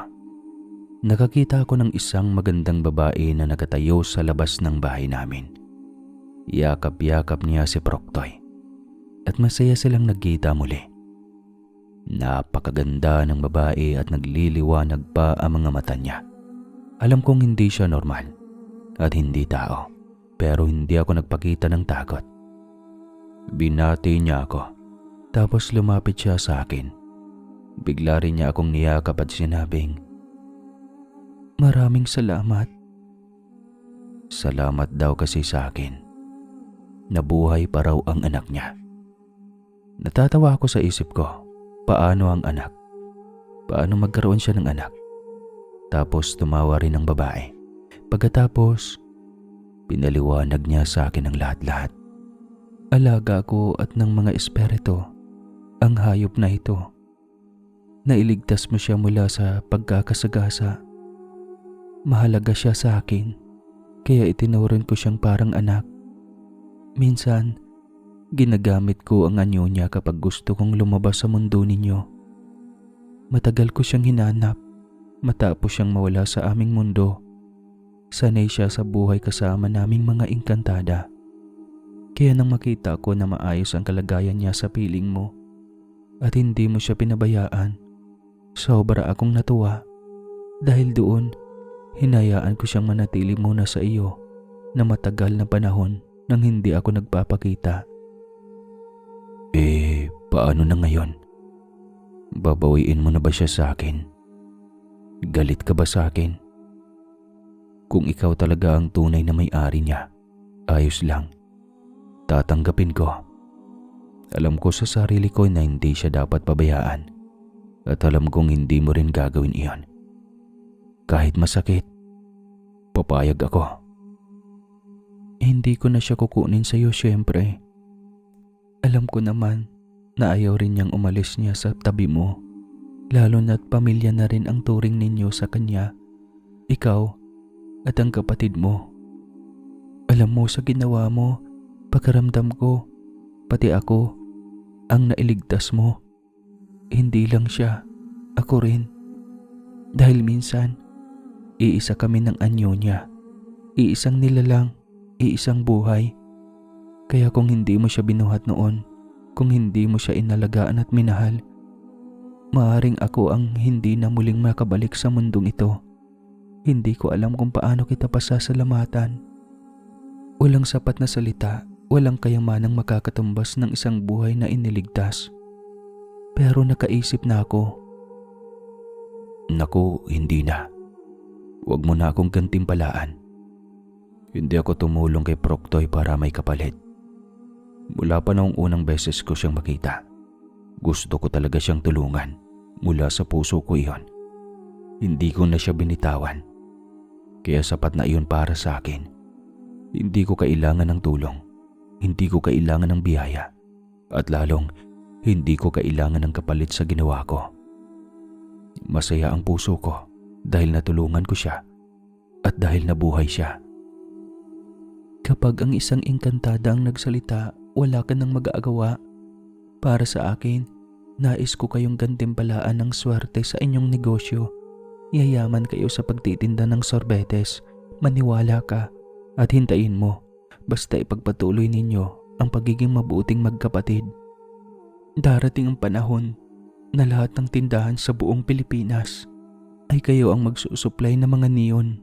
Nakakita ako ng isang magandang babae na nakatayo sa labas ng bahay namin. Yakap-yakap niya si Proctoy at masaya silang nagkita muli. Napakaganda ng babae at nagliliwanag pa ang mga mata niya. Alam kong hindi siya normal at hindi tao, pero hindi ako nagpakita ng takot. Binati niya ako, tapos lumapit siya sa akin. Bigla rin niya akong niyakap at sinabing, "Maraming salamat." Salamat daw kasi sa akin. Nabuhay pa raw ang anak niya. Natatawa ako sa isip ko, paano ang anak? Paano magkaroon siya ng anak? Tapos tumawa rin ang babae. Pagkatapos, pinaliwanag niya sa akin ang lahat-lahat. Alaga ko at ng mga espiritu, ang hayop na ito. Nailigtas mo siya mula sa pagkakasagasa. Mahalaga siya sa akin, kaya itinuron ko siyang parang anak. Minsan, ginagamit ko ang anyo niya kapag gusto kong lumabas sa mundo ninyo. Matagal ko siyang hinanap matapos siyang mawala sa aming mundo. Sanay siya sa buhay kasama naming mga engkantada. Kaya nang makita ko na maayos ang kalagayan niya sa piling mo at hindi mo siya pinabayaan, sobra akong natuwa. Dahil doon, hinayaan ko siyang manatili muna sa iyo na matagal na panahon nang hindi ako nagpapakita. Paano na ngayon? Babawiin mo na ba siya sa akin? Galit ka ba sa akin? Kung ikaw talaga ang tunay na may-ari niya, ayos lang. Tatanggapin ko. Alam ko sa sarili ko na hindi siya dapat pabayaan. At alam kong hindi mo rin gagawin iyon. Kahit masakit, papayag ako. Hindi ko na siya kukunin sa iyo, syempre. Alam ko naman na ayaw rin niyang umalis niya sa tabi mo. Lalo na't pamilya na rin ang turing ninyo sa kanya. Ikaw at ang kapatid mo. Alam mo sa ginawa mo, pakiramdam ko, pati ako, ang nailigtas mo. Hindi lang siya, ako rin. Dahil minsan, iisa kami ng anyo niya. Iisang nilalang, iisang buhay. Kaya kung hindi mo siya binuhat noon, kung hindi mo siya inalagaan at minahal, maaring ako ang hindi na muling makabalik sa mundong ito. Hindi ko alam kung paano kita pasasalamatan. Walang sapat na salita, walang kayamanang makakatumbas ng isang buhay na iniligtas. Pero nakaisip na ako. Naku, hindi na. Huwag mo na akong gantimpalaan. Hindi ako tumulong kay Proctoy para may kapalit. Mula pa noong unang beses ko siyang makita, gusto ko talaga siyang tulungan. Mula sa puso ko iyon. Hindi ko na siya binitawan. Kaya sapat na iyon para sa akin. Hindi ko kailangan ng tulong. Hindi ko kailangan ng biyaya. At lalong, hindi ko kailangan ng kapalit sa ginawa ko. Masaya ang puso ko dahil natulungan ko siya at dahil nabuhay siya. Kapag ang isang engkantada ang nagsalita, wala ka nang mag-aagawa. Para sa akin, nais ko kayong gantimpalaan ng swerte sa inyong negosyo. Yayaman kayo sa pagtitinda ng sorbetes Maniwala ka at hintayin mo basta ipagpatuloy ninyo ang pagiging mabuting magkapatid. Darating ang panahon na lahat ng tindahan sa buong Pilipinas ay kayo ang magsusupply ng mga neon.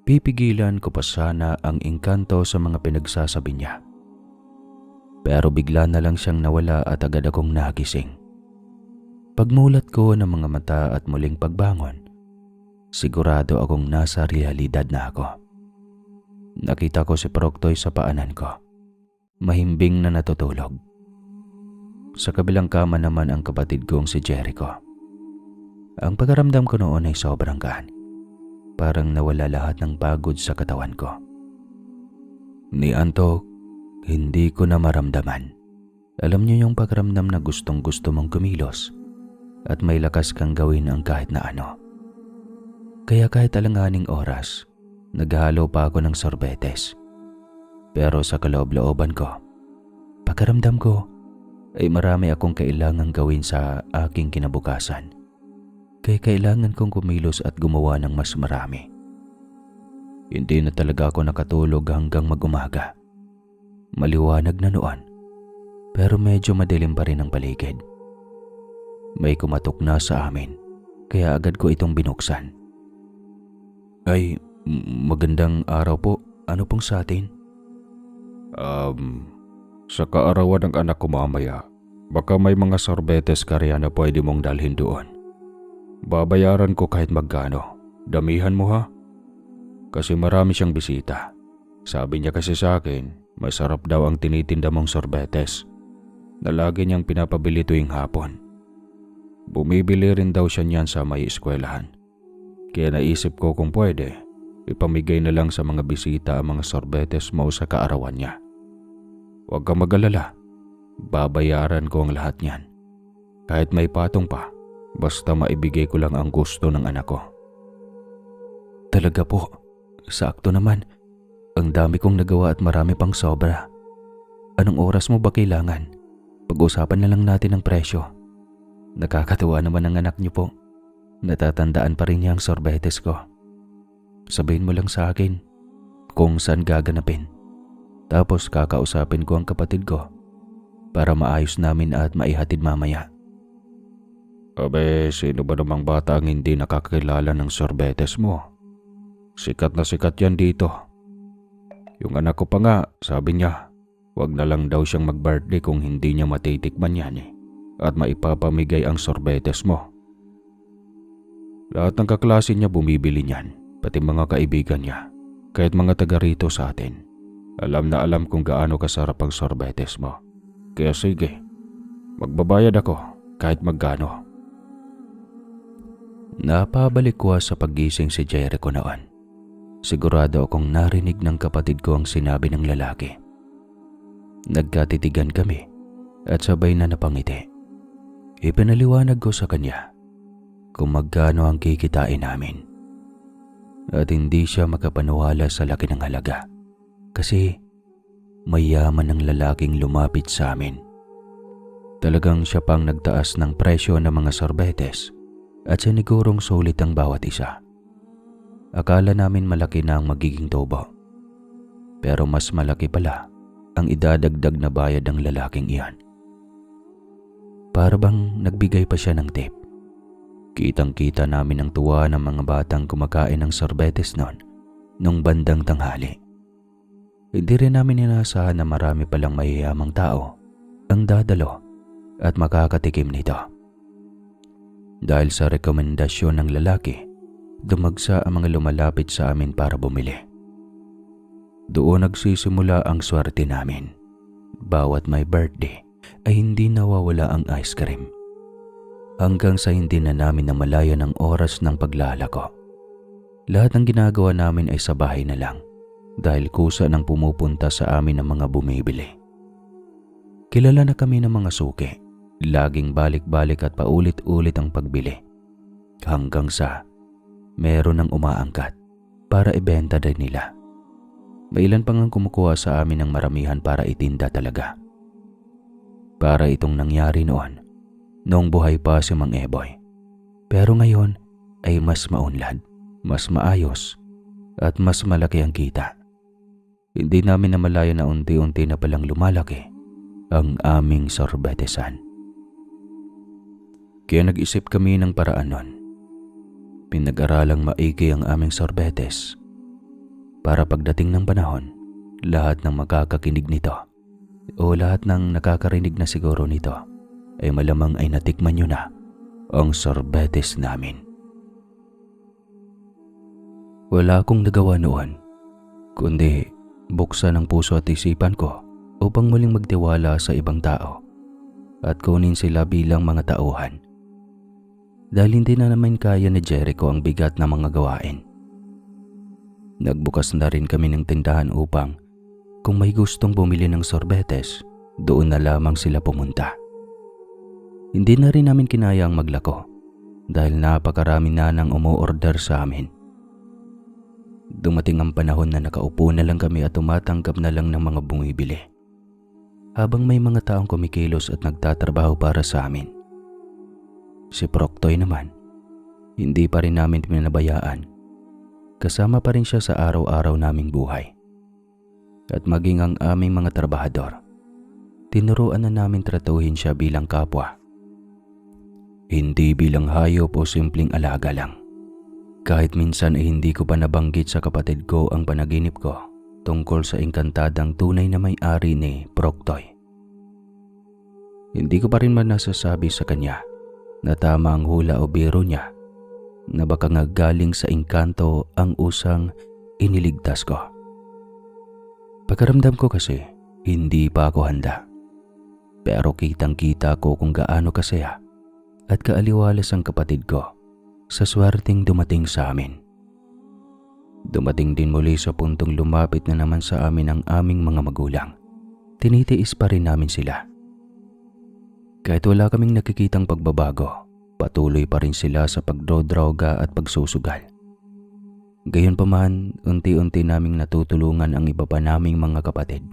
Pipigilan ko pa sana ang engkanto sa mga pinagsasabi niya. Pero bigla na lang siyang nawala at agad akong nagising. Pagmulat ko ng mga mata at muling pagbangon, sigurado akong nasa realidad na ako. Nakita ko si Proctoy sa paanan ko, mahimbing na natutulog. Sa kabilang kama naman ang kapatid kong si Jericho. Ang pagkaramdam ko noon ay sobrang gaan. Parang nawala lahat ng pagod sa katawan ko. Ni antok, hindi ko na maramdaman. Alam niyo yung pagramdam na gustong gusto mong kumilos at may lakas kang gawin ang kahit na ano. Kaya kahit alanganing oras, naghalo pa ako ng sorbetes. Pero sa kaloob-looban ko, pagkaramdam ko ay marami akong kailangang gawin sa aking kinabukasan. Kaya kailangan kong kumilos at gumawa ng mas marami. Hindi na talaga ako nakatulog hanggang mag-umaga. Maliwanag na noon, pero medyo madilim pa rin ang paligid. May kumatok na sa amin, kaya agad ko itong binuksan. Ay, magandang araw po. Ano pong sa atin? Sa kaarawan ng anak ko mamaya, baka may mga sorbetes ka riyan na pwede mong dalhin doon. Babayaran ko kahit magkano. Damihan mo ha? Kasi marami siyang bisita. Sabi niya kasi sa akin, masarap daw ang tinitinda mong sorbetes na lagi niyang pinapabili tuwing hapon. Bumibili rin daw siya niyan sa may eskwelahan. Kaya naisip ko kung pwede, ipamigay na lang sa mga bisita ang mga sorbetes mo sa kaarawan niya. Huwag kang mag-alala, babayaran ko ang lahat niyan. Kahit may patong pa, basta maibigay ko lang ang gusto ng anak ko. Talaga po, sakto naman. Ang dami kong nagawa at marami pang sobra. Anong oras mo ba kailangan? Pag-usapan na lang natin ang presyo. Nakakatuwa naman ang anak niyo po. Natatandaan pa rin niya ang sorbetes ko. Sabihin mo lang sa akin kung saan gaganapin. Tapos kakausapin ko ang kapatid ko para maayos namin at maihatid mamaya. Abe, sino ba namang bata ang hindi nakakilala ng sorbetes mo? Sikat na sikat yan dito. Yung anak ko pa nga, sabi niya, wag na lang daw siyang mag-birthday kung hindi niya matitikman yan at maipapamigay ang sorbetes mo. Lahat ng kaklase niya bumibili niyan, pati mga kaibigan niya, kahit mga taga rito sa atin. Alam na alam kung gaano kasarap ang sorbetes mo. Kaya sige, magbabayad ako kahit magkano. Napabalikwas sa paggising si Jericho noon. Sigurado akong narinig ng kapatid ko ang sinabi ng lalaki. Nagkatitigan kami at sabay na napangiti. Ipinaliwanag ko sa kanya kung magkano ang kikitain namin. At hindi siya makapaniwala sa laki ng halaga kasi mayaman ng lalaking lumapit sa amin. Talagang siya pang nagtaas ng presyo ng mga sorbetes at sinigurong sulit ang bawat isa. Akala namin malaki na ang magiging tubo. Pero mas malaki pala ang idadagdag na bayad ng lalaking iyan. Para bang nagbigay pa siya ng tip. Kitang-kita namin ang tuwa ng mga batang kumakain ng sorbetes nung bandang tanghali. Hindi rin namin inaasahan na marami palang mayayamang tao ang dadalo at makakatikim nito. Dahil sa rekomendasyon ng lalaki, dumagsa ang mga lumalapit sa amin para bumili. Doon nagsisimula ang swerte namin. Bawat may birthday ay hindi nawawala ang ice cream. Hanggang sa hindi na namin namalayan ang oras ng paglalako. Lahat ng ginagawa namin ay sa bahay na lang dahil kusa nang pumupunta sa amin ng mga bumibili. Kilala na kami ng mga suki. Laging balik-balik at paulit-ulit ang pagbili. Hanggang sa meron ng umaangkat para ibenta din nila. May ilan pang ang kumukuha sa amin ng maramihan para itinda talaga. Para itong nangyari noong buhay pa si Mang Eboy. Pero ngayon ay mas maunlad, mas maayos at mas malaki ang kita. Hindi namin namalaya na unti-unti na palang lumalaki ang aming sorbetesan. Kaya nag-isip kami ng paraan nun. Pinag-aralang maigi ang aming sorbetes para pagdating ng panahon, lahat ng makakakinig nito o lahat ng nakakarinig na siguro nito ay malamang ay natikman nyo na ang sorbetes namin. Wala akong nagawa noon, kundi buksan ang puso at isipan ko upang muling magtiwala sa ibang tao at kunin sila bilang mga tauhan. Dahil hindi na naman kaya ni Jericho ang bigat na mga gawain. Nagbukas na rin kami ng tindahan upang kung may gustong bumili ng sorbetes, doon na lamang sila pumunta. Hindi na rin namin kinaya ang maglako dahil napakarami na nang umu-order sa amin. Dumating ang panahon na nakaupo na lang kami at tumatanggap na lang ng mga bumibili, habang may mga taong kumikilos at nagtatrabaho para sa amin. Si Proctoy naman, hindi pa rin namin pinabayaan. Kasama pa rin siya sa araw-araw naming buhay. At maging ang aming mga trabahador, tinuruan na namin tratuhin siya bilang kapwa. Hindi bilang hayop o simpleng alaga lang. Kahit minsan ay hindi ko pa nabanggit sa kapatid ko ang panaginip ko tungkol sa engkantadang tunay na may-ari ni Proctoy. Hindi ko pa rin man nasasabi sa kanya na tama ang hula o biro niya na baka nga galing sa engkanto ang usang iniligtas ko. Pagkaramdam ko kasi, hindi pa ako handa. Pero kitang-kita ko kung gaano kasaya at kaaliwalas ang kapatid ko sa swerteng dumating sa amin. Dumating din muli sa puntong lumapit na naman sa amin ang aming mga magulang. Tinitiis pa rin namin sila. Kahit wala kaming nakikitang pagbabago, patuloy pa rin sila sa pagdodroga at pagsusugal. Gayunpaman, unti-unti naming natutulungan ang iba pa naming mga kapatid.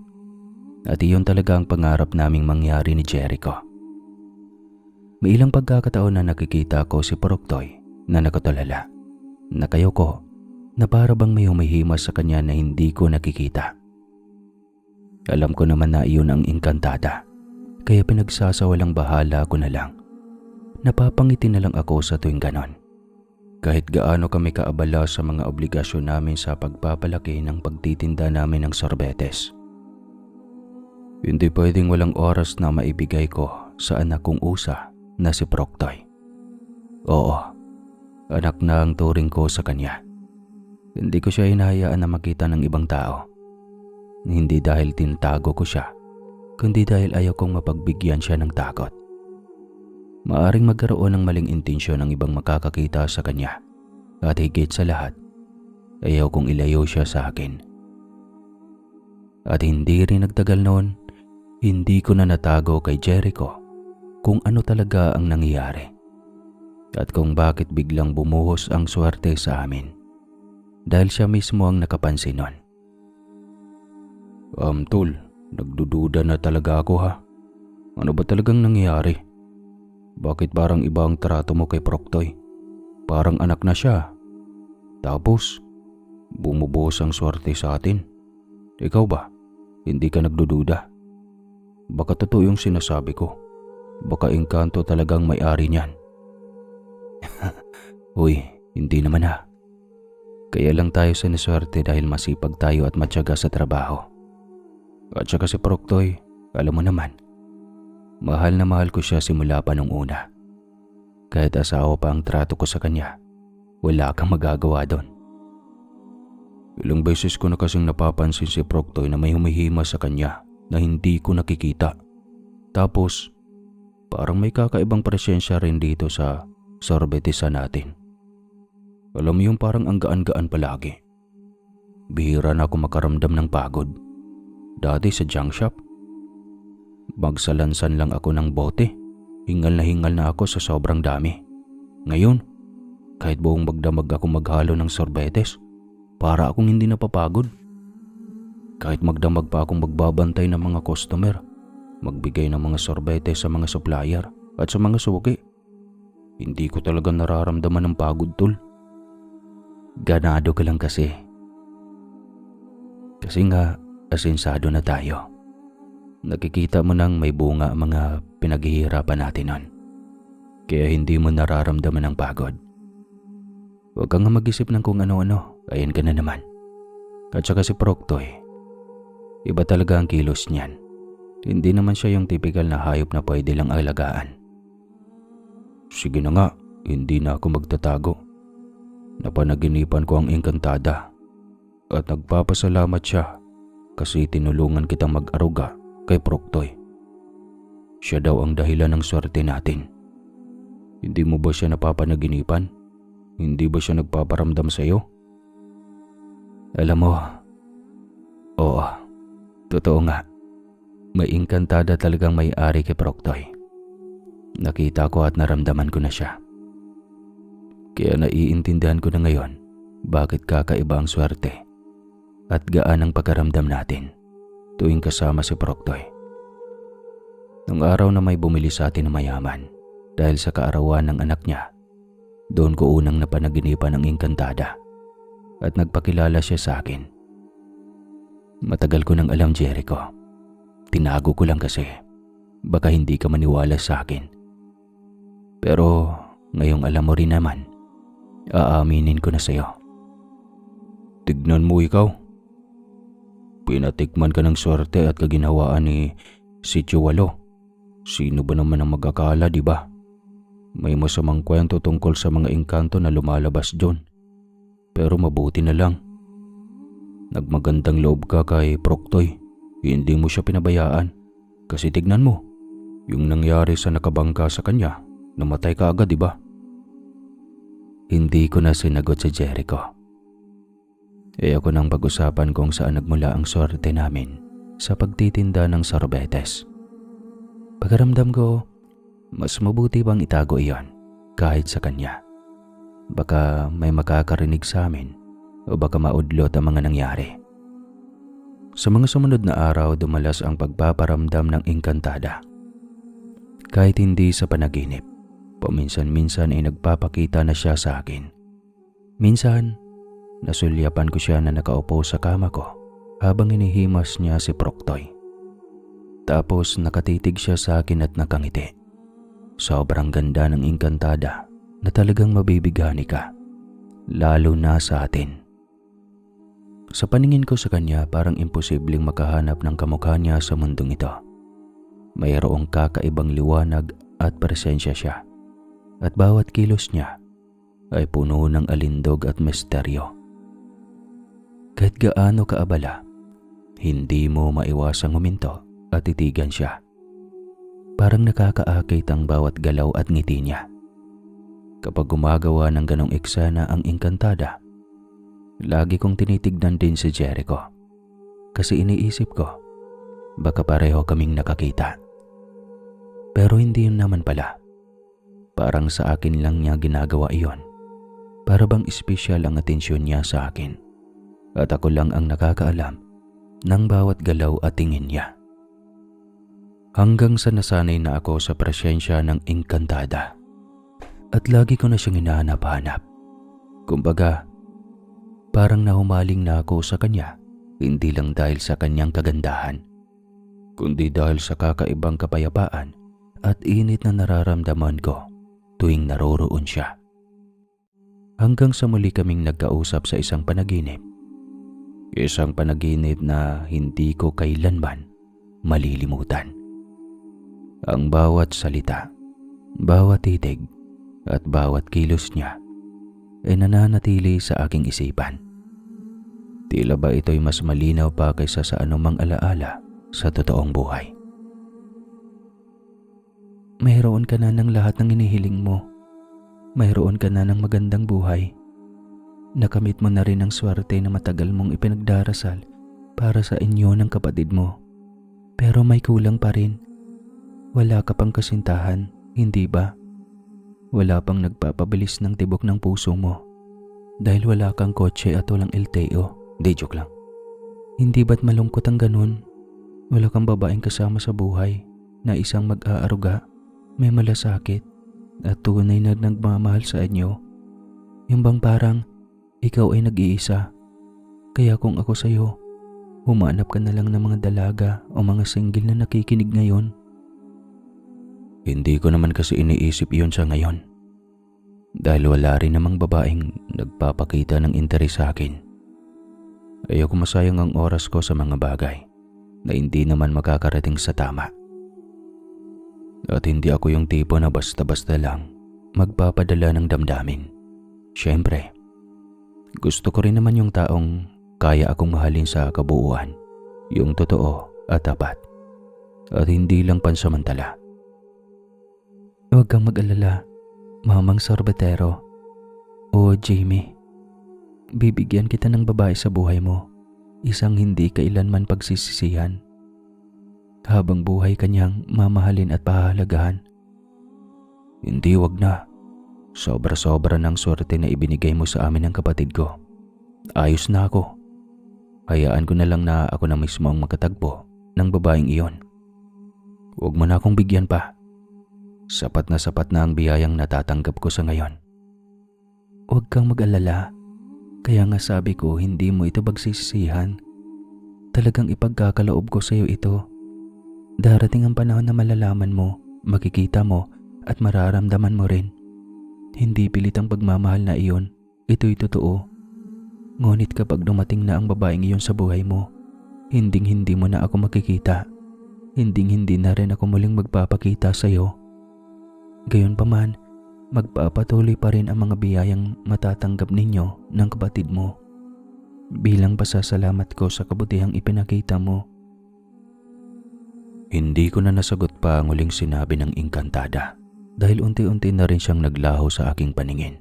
At iyon talaga ang pangarap naming mangyari ni Jericho. May ilang pagkakataon na nakikita ko si Proctoy na nakatulala. Nakayoko na para bang may humihimas sa kanya na hindi ko nakikita. Alam ko naman na iyon ang engkantada. Kaya pinagsasawalang bahala ko na lang. Napapangiti na lang ako sa tuwing ganon. Kahit gaano kami kaabala sa mga obligasyon namin sa pagpapalaki ng pagtitinda namin ng sorbetes. Hindi pwedeng walang oras na maibigay ko sa anak kong usa na si Proctoy. Oo, anak na ang turing ko sa kanya. Hindi ko siya hinahayaan na makita ng ibang tao. Hindi dahil tinatago ko siya, kundi dahil ayaw kong mapagbigyan siya ng takot. Maaring magkaroon ng maling intensyon ng ibang makakakita sa kanya. At higit sa lahat, ayaw kong ilayo siya sa akin. At hindi rin nagtagal noon, hindi ko na natago kay Jericho kung ano talaga ang nangyayari. At kung bakit biglang bumuhos ang swerte sa amin. Dahil siya mismo ang nakapansin nun. Tol, nagdududa na talaga ako ha. Ano ba talagang nangyayari? Bakit parang iba ang trato mo kay Proctoy? Parang anak na siya. Tapos, bumubuhos ang swerte sa atin. Ikaw ba? Hindi ka nagdududa? Baka totoo yung sinasabi ko. Baka engkanto talagang may-ari niyan. Uy, hindi naman ha. Kaya lang tayo siniswerte dahil masipag tayo at matyaga sa trabaho. At saka si Proctoy, alam mo naman, mahal na mahal ko siya simula pa nung una. Kahit asawa pa ang trato ko sa kanya, wala kang magagawa doon. Ilang beses ko na kasing napapansin si Proctoy na may humihima sa kanya na hindi ko nakikita. Tapos, parang may kakaibang presensya rin dito sa sorbetesa natin. Alam mo yung parang ang gaan-gaan palagi. Bihira na ako makaramdam ng pagod. Dati sa junk shop, magsalansan lang ako ng bote. Hingal na ako sa sobrang dami. Ngayon, kahit buong magdamag ako maghalo ng sorbetes, para akong hindi napapagod. Kahit magdamag pa akong magbabantay ng mga customer, magbigay ng mga sorbetes sa mga supplier at sa mga suki, hindi ko talaga nararamdaman ng pagod, tol. Ganado ka lang kasi. Kasi nga, asensado na tayo. Nakikita mo nang may bunga ang mga pinaghihirapan natin nun. Kaya hindi mo nararamdaman ang pagod. Huwag kang mag-isip ng kung ano-ano, ayan ka na naman. At saka si Proctoy, iba talaga ang kilos niyan. Hindi naman siya yung typical na hayop na pwede lang alagaan. Sige na nga, hindi na ako magtatago. Napanaginipan ko ang engkantada at nagpapasalamat siya kasi tinulungan kitang mag-aruga kay Proctoy. Siya daw ang dahilan ng swerte natin. Hindi mo ba siya napapanaginipan? Hindi ba siya nagpaparamdam sa iyo? Alam mo, oo, totoo nga. May engkantada talagang may-ari kay Proctoy. Nakita ko at naramdaman ko na siya. Kaya naiintindihan ko na ngayon bakit kakaiba ang swerte at gaan ang pagkaramdam natin tuwing kasama si Proctoy. Nung araw na may bumili sa atin na mayaman dahil sa kaarawan ng anak niya, doon ko unang napanaginipan ang engkantada at nagpakilala siya sa akin. Matagal ko nang alam, Jericho. Tinago ko lang kasi baka hindi ka maniwala sa akin. Pero ngayong alam mo rin naman, aaminin ko na sa'yo. Tignan mo ikaw. Pinatikman ka ng swerte at kaginhawaan ni Sitio Walo. Sino ba naman ang mag-akala, di ba? May masamang kwento tungkol sa mga engkanto na lumalabas doon. Pero mabuti na lang. Nagmagandang loob ka kay Proctoy. Hindi mo siya pinabayaan. Kasi tignan mo, yung nangyari sa nakabangka sa kanya, namatay ka agad, di ba? Hindi ko na sinagot si Jericho. Ako nang pag-usapan kung saan nagmula ang swerte namin sa pagtitinda ng sorbetes. Pagkaramdam ko, mas mabuti pang itago iyon kahit sa kanya. Baka may makakarinig sa amin o baka maudlot ang mga nangyari. Sa mga sumunod na araw, dumalas ang pagpaparamdam ng engkantada. Kahit hindi sa panaginip, paminsan-minsan ay nagpapakita na siya sa akin. Minsan, nasulyapan ko siya na nakaupo sa kama ko habang inihimas niya si Proctoy. Tapos nakatitig siya sa akin at nakangiti. Sobrang ganda ng engkantada na talagang mabibigani ka, lalo na sa atin. Sa paningin ko sa kanya, parang imposibleng makahanap ng kamukha niya sa mundong ito. Mayroong kakaibang liwanag at presensya siya, at bawat kilos niya ay puno ng alindog at misteryo. Kahit gaano kaabala, hindi mo maiwasang huminto at titigan siya. Parang nakakaakit ang bawat galaw at ngiti niya. Kapag gumagawa ng ganong eksena ang engkantada, lagi kong tinitignan din si Jericho. Kasi iniisip ko, baka pareho kaming nakakita. Pero hindi yun naman pala. Parang sa akin lang niya ginagawa iyon. Para bang espesyal ang atensyon niya sa akin. At ako lang ang nakakaalam ng bawat galaw at tingin niya. Hanggang sa nasanay na ako sa presensya ng engkantada. At lagi ko na siyang hinahanap-hanap. Kumbaga, parang nahumaling na ako sa kanya, hindi lang dahil sa kanyang kagandahan, kundi dahil sa kakaibang kapayapaan at init na nararamdaman ko tuwing naroroon siya. Hanggang sa muli kaming nagkausap sa isang panaginip. Isang panaginip na hindi ko kailanman malilimutan. Ang bawat salita, bawat titig, at bawat kilos niya ay nananatili sa aking isipan. Tila ba ito'y mas malinaw pa kaysa sa anumang alaala sa totoong buhay. Mayroon ka na ng lahat ng inihiling mo. Mayroon ka na ng magandang buhay. Nakamit mo na rin ang swerte na matagal mong ipinagdarasal para sa inyo ng kapatid mo. Pero may kulang pa rin. Wala ka pang kasintahan, hindi ba? Wala pang nagpapabilis ng tibok ng puso mo. Dahil wala kang kotse at walang LTO. Di, joke lang. Hindi ba't malungkot ang ganun? Wala kang babaeng kasama sa buhay na isang mag-aaruga, may malasakit at tunay na nagmamahal sa inyo. Yung bang parang Ikaw ay nag-iisa. Kaya kung ako sa'yo, humanap ka na lang ng mga dalaga o mga single na nakikinig ngayon. Hindi ko naman kasi iniisip iyon sa ngayon. Dahil wala rin namang babaeng nagpapakita ng interes sa akin. Ayoko masayang ang oras ko sa mga bagay na hindi naman makakarating sa tama. At hindi ako yung tipo na basta-basta lang magpapadala ng damdamin. Siyempre, gusto ko rin naman yung taong kaya akong mahalin sa kabuuan, yung totoo at tapat, at hindi lang pansamantala. Huwag kang mag-alala, Mamang Sorbetero. O Jamie, bibigyan kita ng babae sa buhay mo, isang hindi kailanman pagsisisihan. Habang buhay kanyang mamahalin at pahahalagahan. Hindi, wag na. Sobra-sobra ng swerte na ibinigay mo sa amin ng kapatid ko. Ayos na ako. Hayaan ko na lang na ako na mismo ang makatagpo ng babaeng iyon. Huwag mo na akong bigyan pa. Sapat na ang biyayang natatanggap ko sa ngayon. Huwag kang mag-alala. Kaya nga sabi ko hindi mo ito pagsisisihan. Talagang ipagkakaloob ko sa iyo ito. Darating ang panahon na malalaman mo, makikita mo at mararamdaman mo rin. Hindi pilit ang pagmamahal na iyon. Ito'y totoo. Ngunit kapag dumating na ang babaeng iyon sa buhay mo, hinding-hindi mo na ako makikita. Hinding-hindi na rin ako muling magpapakita sa iyo. Gayunpaman, magpapatuloy pa rin ang mga biyayang matatanggap ninyo ng kapatid mo. Bilang pasasalamat ko sa kabutihang ipinakita mo. Hindi ko na nasagot pa ang huling sinabi ng engkantada dahil unti-unti na rin siyang naglaho sa aking paningin.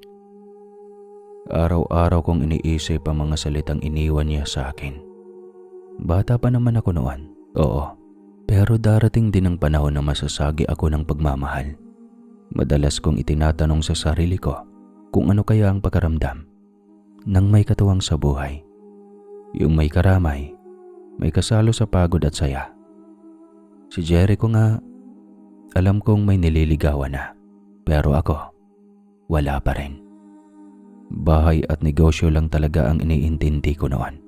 Araw-araw kong iniisip ang mga salitang iniwan niya sa akin. Bata pa naman ako noon, oo. Pero darating din ang panahon na masasagi ako ng pagmamahal. Madalas kong itinatanong sa sarili ko kung ano kaya ang pakaramdam ng may katuwang sa buhay. Yung may karamay, may kasalo sa pagod at saya. Si Jericho nga, alam kong may nililigawan na, pero ako, wala pa rin. Bahay at negosyo lang talaga ang iniintindi ko noon.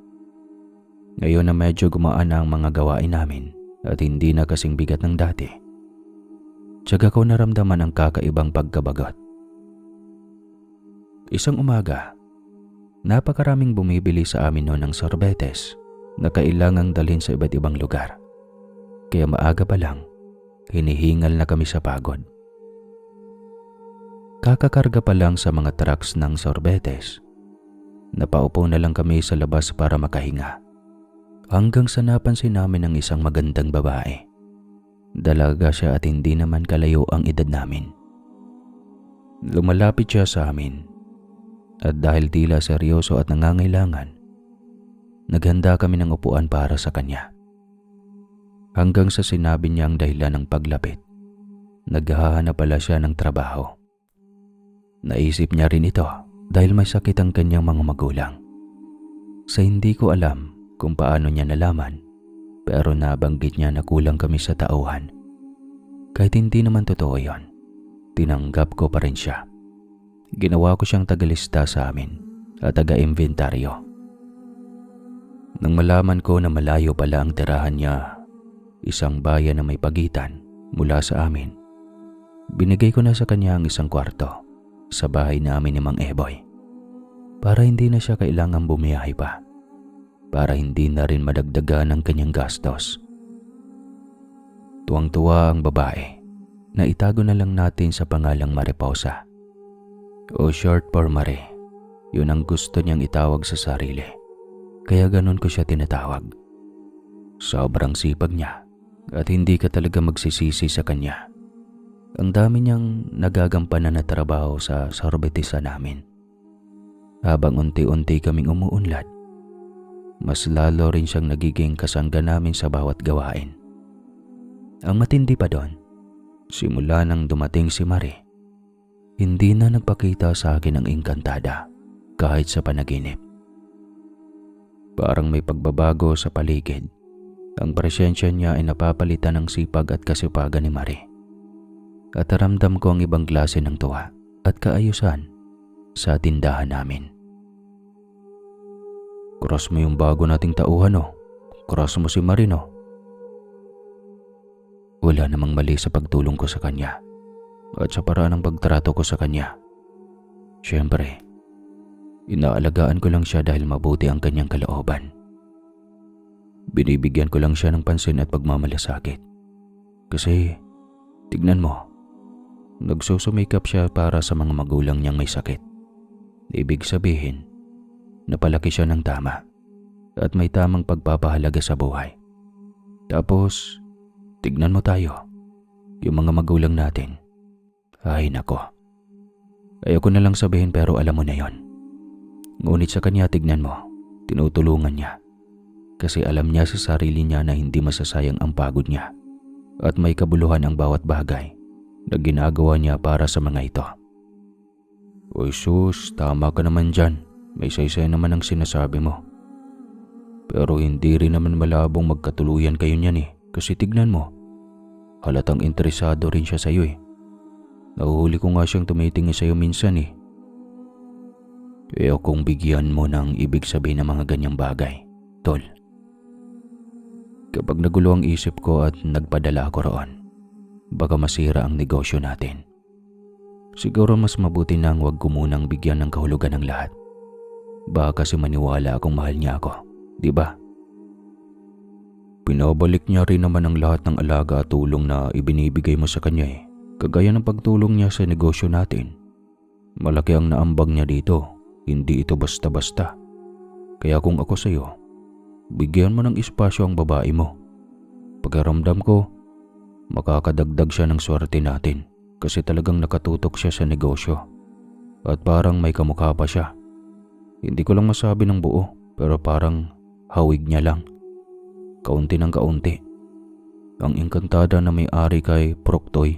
Ngayon na medyo gumaan na ang mga gawain namin at hindi na kasing bigat ng dati, tiyaga ko naramdaman ang kakaibang pagkabagot. Isang umaga, napakaraming bumibili sa amin noon ng sorbetes na kailangang dalhin sa iba't ibang lugar. Kaya maaga pa lang, hinihingal na kami sa pagod. Kakakarga pa lang sa mga trucks ng sorbetes. Napaupo na lang kami sa labas para makahinga. Hanggang sa napansin namin ang isang magandang babae. Dalaga siya at hindi naman kalayo ang edad namin. Lumalapit siya sa amin. At dahil tila seryoso at nangangailangan, naghanda kami ng upuan para sa kanya. Hanggang sa sinabi niya ang dahilan ng paglapit. Naghahanap pala siya ng trabaho. Naisip niya rin ito dahil may sakit ang kanyang mga magulang. Sa hindi ko alam kung paano niya nalaman, pero nabanggit niya na kulang kami sa tauhan. Kahit hindi naman totoo yon, tinanggap ko pa rin siya. Ginawa ko siyang tagalista sa amin at taga-inventaryo. Nang malaman ko na malayo pala ang tirahan niya, isang bayan na may pagitan mula sa amin, binigay ko na sa kanya ang isang kwarto sa bahay namin ni Mang Eboy para hindi na siya kailangang bumiyahe pa, para hindi na rin madagdagan ang kanyang gastos. Tuwang-tuwa ang babae na itago na lang natin sa pangalang Mariposa o short for Marie. Yun ang gusto niyang itawag sa sarili, kaya ganun ko siya tinatawag. Sobrang sipag niya at hindi ka talaga magsisisi sa kanya. Ang dami niyang nagagampanan na trabaho sa sorbetisa namin. Habang unti-unti kaming umuunlad, mas lalo rin siyang nagiging kasangga namin sa bawat gawain. Ang matindi pa doon, simula nang dumating si Marie, hindi na nagpakita sa akin ang engkantada kahit sa panaginip. Parang may pagbabago sa paligid. Ang presensya niya ay napapalitan ng sipag at kasipagan ni Marie. At ramdam ko ang ibang klase ng tuwa at kaayusan sa tindahan namin. Crush mo yung bago nating tauhan oh. Crush mo si Marino. Wala namang mali sa pagtulong ko sa kanya at sa paraan ng pagtrato ko sa kanya. Siyempre, inaalagaan ko lang siya dahil mabuti ang kanyang kalooban. Binibigyan ko lang siya ng pansin at pagmamalasakit. Kasi, tignan mo, nagsusumikap siya para sa mga magulang niyang may sakit. Ibig sabihin, napalaki siya ng tama at may tamang pagpapahalaga sa buhay. Tapos, tignan mo tayo, yung mga magulang natin. Ay nako, ayoko na lang sabihin pero alam mo na yon. Ngunit sa kanya tignan mo, tinutulungan niya. Kasi alam niya sa sarili niya na hindi masasayang ang pagod niya at may kabuluhan ang bawat bagay na ginagawa niya para sa mga ito. Uy sus, tama ka naman dyan. May saysay naman ang sinasabi mo. Pero hindi rin naman malabong magkatuluyan kayo niyan eh. Kasi tignan mo, halatang interesado rin siya sa'yo eh. Nahuhuli ko nga siyang tumitingin sa'yo minsan eh. Kaya kung bigyan mo ng ibig sabihin ng mga ganyang bagay, tol. Kapag nagulo ang isip ko at nagpadala ako roon, baka masira ang negosyo natin. Siguro mas mabuti nang huwag ko munang bigyan ng kahulugan ng lahat. Baka kasi maniwala akong mahal niya ako, di ba? Pinabalik niya rin naman ang lahat ng alaga at tulong na ibinibigay mo sa kanya eh. Kagaya ng pagtulong niya sa negosyo natin. Malaki ang naambag niya dito, hindi ito basta-basta. Kaya kung ako sa'yo, bigyan mo ng espasyo ang babae mo. Pakiramdam ko, makakadagdag siya ng swerte natin kasi talagang nakatutok siya sa negosyo. At parang may kamukha pa siya. Hindi ko lang masabi ng buo pero parang hawig niya lang. Kaunti ng kaunti. Ang engkantada na may-ari kay Proctoy.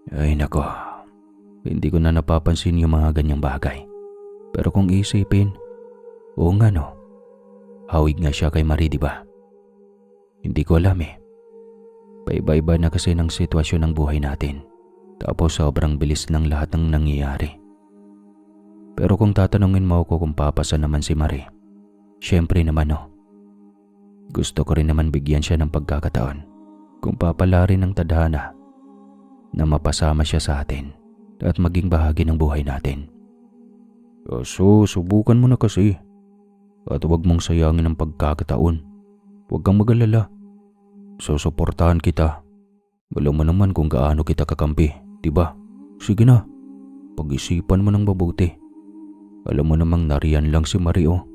Ay nako, hindi ko na napapansin yung mga ganyang bagay. Pero kung isipin, oo nga no, hawig nga siya kay Marie, di ba? Hindi ko alam eh. Paiba-iba na kasi ng sitwasyon ng buhay natin. Tapos sobrang bilis ng lahat ng nangyayari. Pero kung tatanungin mo ako kung papasa naman si Marie, syempre naman no. Gusto ko rin naman bigyan siya ng pagkakataon kung papala rin ng tadhana na mapasama siya sa atin at maging bahagi ng buhay natin. So, subukan mo na kasi. At huwag mong sayangin ang pagkakataon. Huwag kang mag-alala. Susuportahan kita. Alam mo naman kung gaano kita kakampi, diba? Sige na, pag-isipan mo ng mabuti. Alam mo namang nariyan lang si Mario.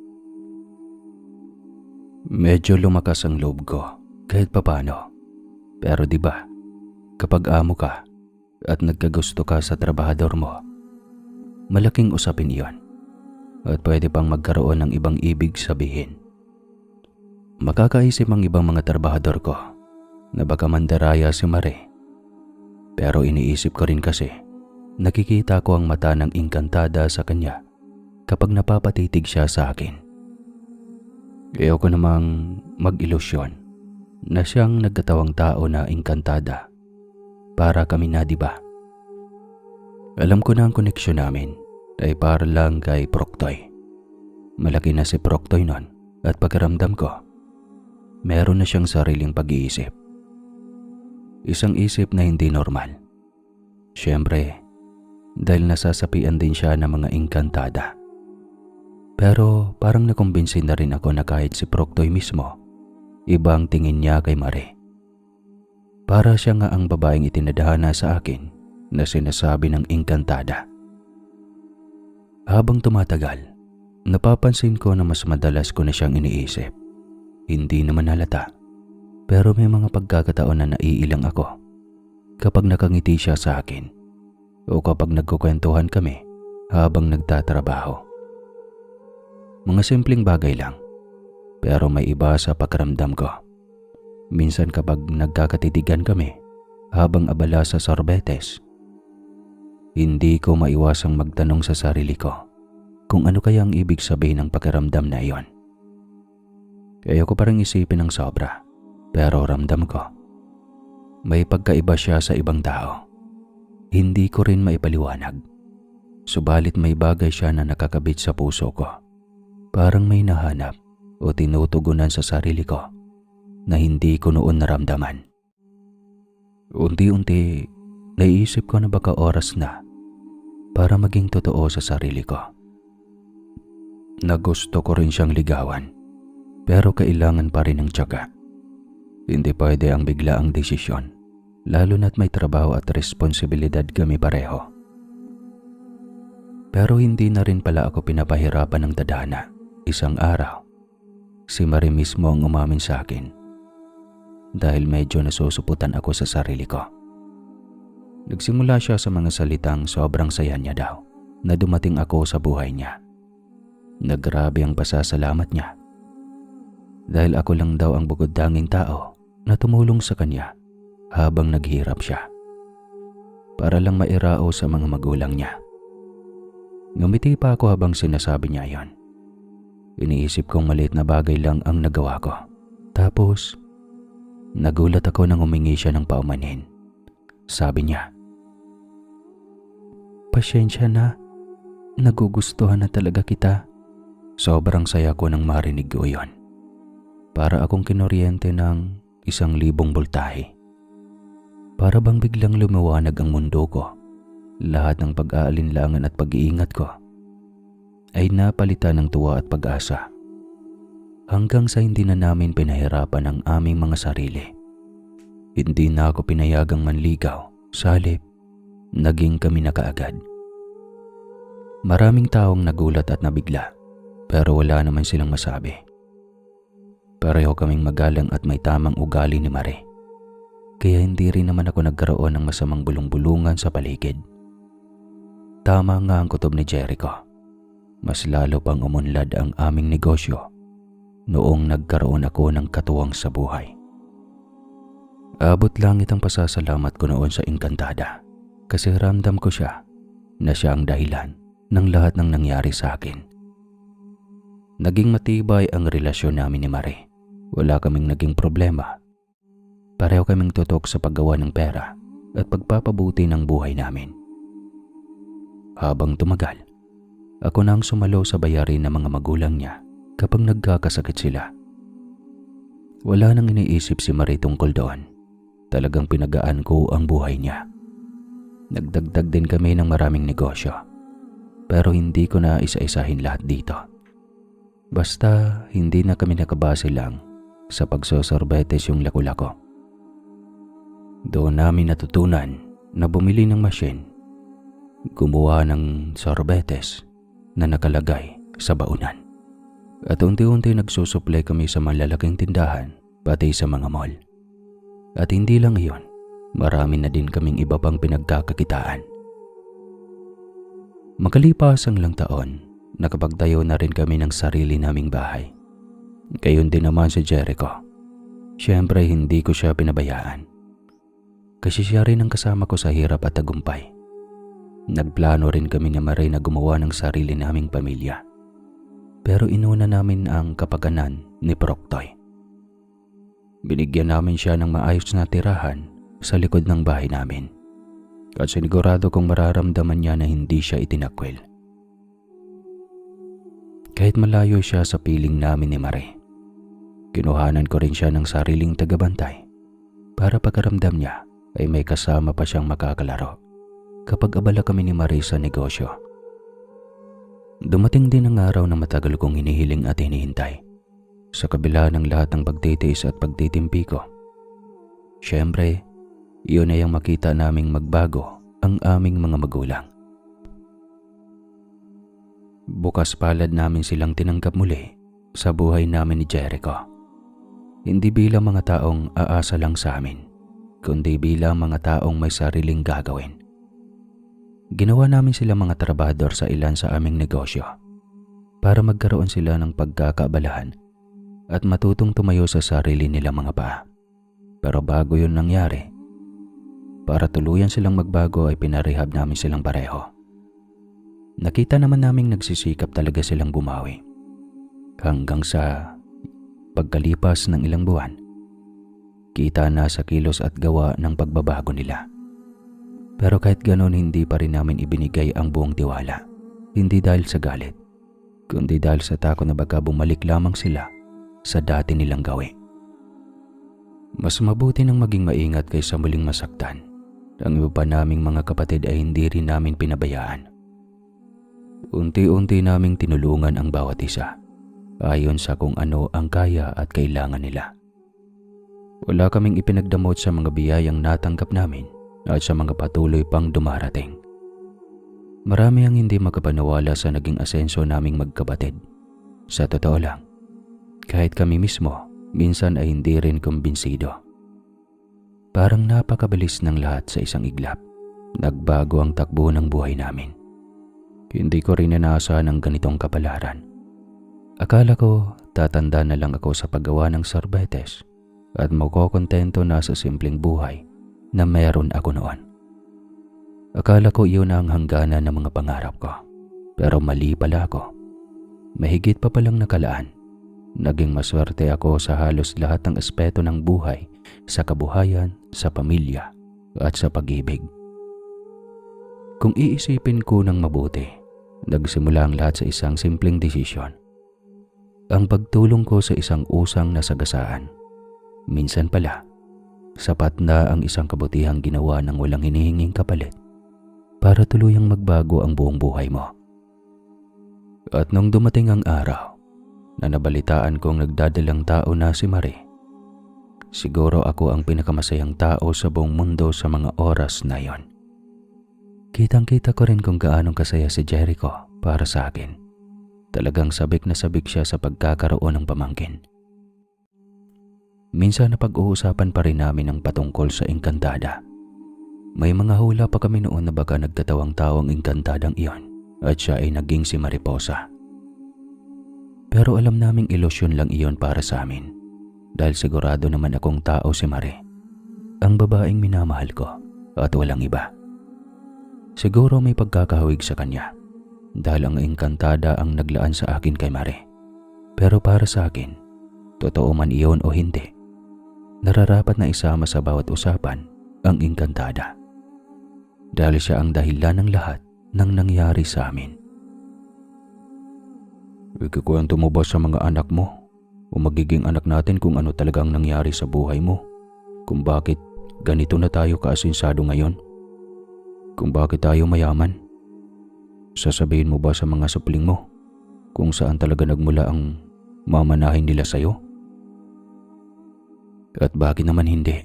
Medyo lumakas ang loob ko kahit papano. Pero diba, kapag amo ka at nagkagusto ka sa trabahador mo, malaking usapin iyon at pwede pang magkaroon ng ibang ibig sabihin. Makakaisip ang ibang mga trabahador ko na baka mandaraya si Marie. Pero iniisip ko rin kasi nakikita ko ang mata ng engkantada sa kanya kapag napapatitig siya sa akin. Ayoko namang mag-ilusyon na siyang nagkatawang tao na engkantada para kami na, diba? Alam ko na ang koneksyon namin ay para lang kay Proctoy. Malaki na si Proctoy nun at pakiramdam ko, meron na siyang sariling pag-iisip. Isang isip na hindi normal. Siyempre, dahil nasasapian din siya ng mga engkantada. Pero parang nakumbinsi na rin ako na kahit si Proctoy mismo, iba ang tingin niya kay Marie. Para siya nga ang babaeng itinadhana sa akin na sinasabi ng engkantada. Habang tumatagal, napapansin ko na mas madalas ko na siyang iniisip. Hindi naman halata, pero may mga pagkakataon na naiilang ako kapag nakangiti siya sa akin o kapag nagkukwentuhan kami habang nagtatrabaho. Mga simpleng bagay lang, pero may iba sa pakiramdam ko. Minsan kapag nagkakatitigan kami habang abala sa sorbetes, hindi ko maiwasang magtanong sa sarili ko kung ano kaya ang ibig sabihin ng pakiramdam na iyon. Ayoko parang isipin ng sobra, pero ramdam ko, may pagkaiba siya sa ibang tao. Hindi ko rin maipaliwanag, subalit may bagay siya na nakakabit sa puso ko Parang may nahanap o tinutugunan sa sarili ko na hindi ko noon naramdaman. Unti-unti, naisip ko na baka oras na para maging totoo sa sarili ko. Nagusto ko rin siyang ligawan, pero kailangan pa rin ng tiyaga. Hindi pwede ang biglaang desisyon, lalo na't may trabaho at responsibilidad kami pareho. Pero hindi na rin pala ako pinapahirapan ng tadhana. Isang araw, si Marie mismo ang umamin sa akin dahil medyo nasusuputan ako sa sarili ko. Nagsimula siya sa mga salitang sobrang saya niya daw na dumating ako sa buhay niya. Nagrabe ang pasasalamat niya dahil ako lang daw ang bukod-tanging tao na tumulong sa kanya habang naghirap siya para lang mairao sa mga magulang niya. Ngumiti pa ako habang sinasabi niya yon. Iniisip kong maliit na bagay lang ang nagawa ko. Tapos, nagulat ako nang humingi siya ng paumanhin. Sabi niya, "Pasensya na, nagugustuhan na talaga kita." Sobrang saya ko nang marinig ko yon. Para akong kinoryente ng 1,000 boltahe. Para bang biglang lumiwanag ang mundo ko. Lahat ng pag-aalinlangan at pag-iingat ko ay napalitan ng tuwa at pag-asa. Hanggang sa hindi na namin pinahirapan ang aming mga sarili. Hindi na ako pinayagang manligaw, sa halip, naging kami na kaagad. Maraming taong nagulat at nabigla, pero wala naman silang masabi. Pareho kaming magalang at may tamang ugali ni Marie. Kaya hindi rin naman ako nagkaroon ng masamang bulong-bulungan sa paligid. Tama nga ang kutob ni Jericho. Mas lalo pang umunlad ang aming negosyo noong nagkaroon ako ng katuwang sa buhay. Abot langit ang pasasalamat ko noon sa Encantada kasi ramdam ko siya na siya ang dahilan ng lahat ng nangyari sa akin. Naging matibay ang relasyon namin ni Marie. Wala kaming naging problema. Pareho kaming tutok sa paggawa ng pera at pagpapabuti ng buhay namin. Habang tumagal, ako na ang sumalo sa bayarin ng mga magulang niya kapag nagkakasakit sila. Wala nang iniisip si Marie tungkol doon. Talagang pinagaan ko ang buhay niya. Nagdagdag din kami ng maraming negosyo. Pero hindi ko na isa-isahin lahat dito. Basta hindi na kami nakabase lang sa pagsosorbetes yung lako-lako. Doon namin natutunan na bumili ng machine, gumawa ng sorbetes na nakalagay sa baunan. At unti-unti nagsusupply kami sa malalaking tindahan pati sa mga mall. At hindi lang iyon, marami na din kaming iba pang pinagkakakitaan. Makalipas ang ilang taon, nakapagtayo na rin kami ng sarili naming bahay. Gayon din naman si Jericho. Siyempre hindi ko siya pinabayaan. Kasi siya rin ang kasama ko sa hirap at tagumpay. Nagplano rin kami ni Marie na gumawa ng sarili naming pamilya. Pero inuna namin ang kapakanan ni Proctoy. Binigyan namin siya ng maayos na tirahan sa likod ng bahay namin. At sinigurado kong mararamdaman niya na hindi siya itinakwil. Kahit malayo siya sa piling namin ni Marie, kinuhanan ko rin siya ng sariling tagabantay para pagkaramdam niya ay may kasama pa siyang makakalaro kapag abala kami ni Marie sa negosyo. Dumating din ang araw na matagal kong hinihiling at hinihintay. Sa kabila ng lahat ng pagtitiis at pagtitimpi ko, siyempre, iyon ay ang makita naming magbago ang aming mga magulang. Bukas palad namin silang tinanggap muli sa buhay namin ni Jericho. Hindi bilang mga taong aasa lang sa amin, kundi bilang mga taong may sariling gagawin. Ginawa namin silang mga trabahador sa ilan sa aming negosyo para magkaroon sila ng pagkakaabalahan at matutong tumayo sa sarili nilang mga paa. Pero bago yun nangyari, para tuluyan silang magbago ay pinarehab namin silang pareho. Nakita naman naming nagsisikap talaga silang bumawi. Hanggang sa pagkalipas ng ilang buwan, kita na sa kilos at gawa ng pagbabago nila. Pero kahit ganon hindi pa rin namin ibinigay ang buong tiwala. Hindi dahil sa galit, kundi dahil sa takot na baka bumalik lamang sila sa dati nilang gawi. Mas mabuti nang maging maingat kaysa muling masaktan. Ang iba pa naming mga kapatid ay hindi rin namin pinabayaan. Unti-unti naming tinulungan ang bawat isa, ayon sa kung ano ang kaya at kailangan nila. Wala kaming ipinagdamot sa mga biyayang natanggap namin at sa mga patuloy pang dumarating. Marami ang hindi makapaniwala sa naging asenso naming magkapatid. Sa totoo lang, kahit kami mismo, minsan ay hindi rin kumbinsido. Parang napakabilis ng lahat sa isang iglap. Nagbago ang takbo ng buhay namin. Hindi ko rin inaasahan ang ganitong kapalaran. Akala ko tatanda na lang ako sa paggawa ng sorbetes at makokontento na sa simpleng buhay na meron ako noon. Akala ko iyon ang hangganan ng mga pangarap ko. Pero mali pala ako. Mahigit pa palang nakalaan. Naging maswerte ako sa halos lahat ng aspeto ng buhay, sa kabuhayan, sa pamilya, at sa pag-ibig. Kung iisipin ko ng mabuti, nagsimula ang lahat sa isang simpleng desisyon. Ang pagtulong ko sa isang usang nasagasaan. Minsan pala, sapat na ang isang kabutihang ginawa ng walang hinihinging kapalit para tuluyang magbago ang buong buhay mo. At nung dumating ang araw na nabalitaan kong nagdadalang tao na si Marie, siguro ako ang pinakamasayang tao sa buong mundo sa mga oras na yon. Kitang-kita ko rin kung gaano kasaya si Jericho para sa akin. Talagang sabik na sabik siya sa pagkakaroon ng pamangkin. Minsan napag-uusapan pa rin namin ang patungkol sa engkantada. May mga hula pa kami noon na baka nagtatawang tao ang engkantadang iyon at siya ay naging si Mariposa. Pero alam naming ilusyon lang iyon para sa amin dahil sigurado naman akong tao si Marie, ang babaeng minamahal ko at walang iba. Siguro may pagkakahawig sa kanya dahil ang engkantada ang naglaan sa akin kay Marie. Pero para sa akin, totoo man iyon o hindi, nararapat na isama sa bawat usapan ang engkantada. Dahil siya ang dahilan ng lahat ng nangyari sa amin. Ikikwento mo ba sa mga anak mo o magiging anak natin kung ano talagang nangyari sa buhay mo? Kung bakit ganito na tayo kaasinsado ngayon? Kung bakit tayo mayaman? Sasabihin mo ba sa mga supling mo kung saan talaga nagmula ang mamanahin nila sa'yo? At bakit naman hindi?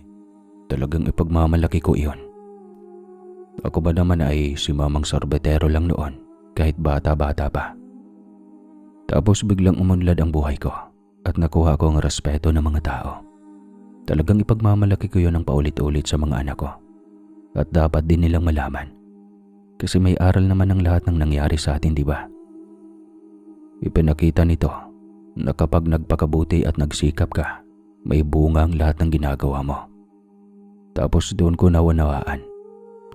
Talagang ipagmamalaki ko iyon. Ako ba naman ay si mamang sorbetero lang noon kahit bata-bata pa. Tapos biglang umunlad ang buhay ko at nakuha ko ang respeto ng mga tao. Talagang ipagmamalaki ko yun ng paulit-ulit sa mga anak ko. At dapat din nilang malaman. Kasi may aral naman ng lahat ng nangyari sa atin, di ba? Ipinakita nito na kapag nagpakabuti at nagsikap ka, may bunga ang lahat ng ginagawa mo. Tapos doon ko nawanawaan.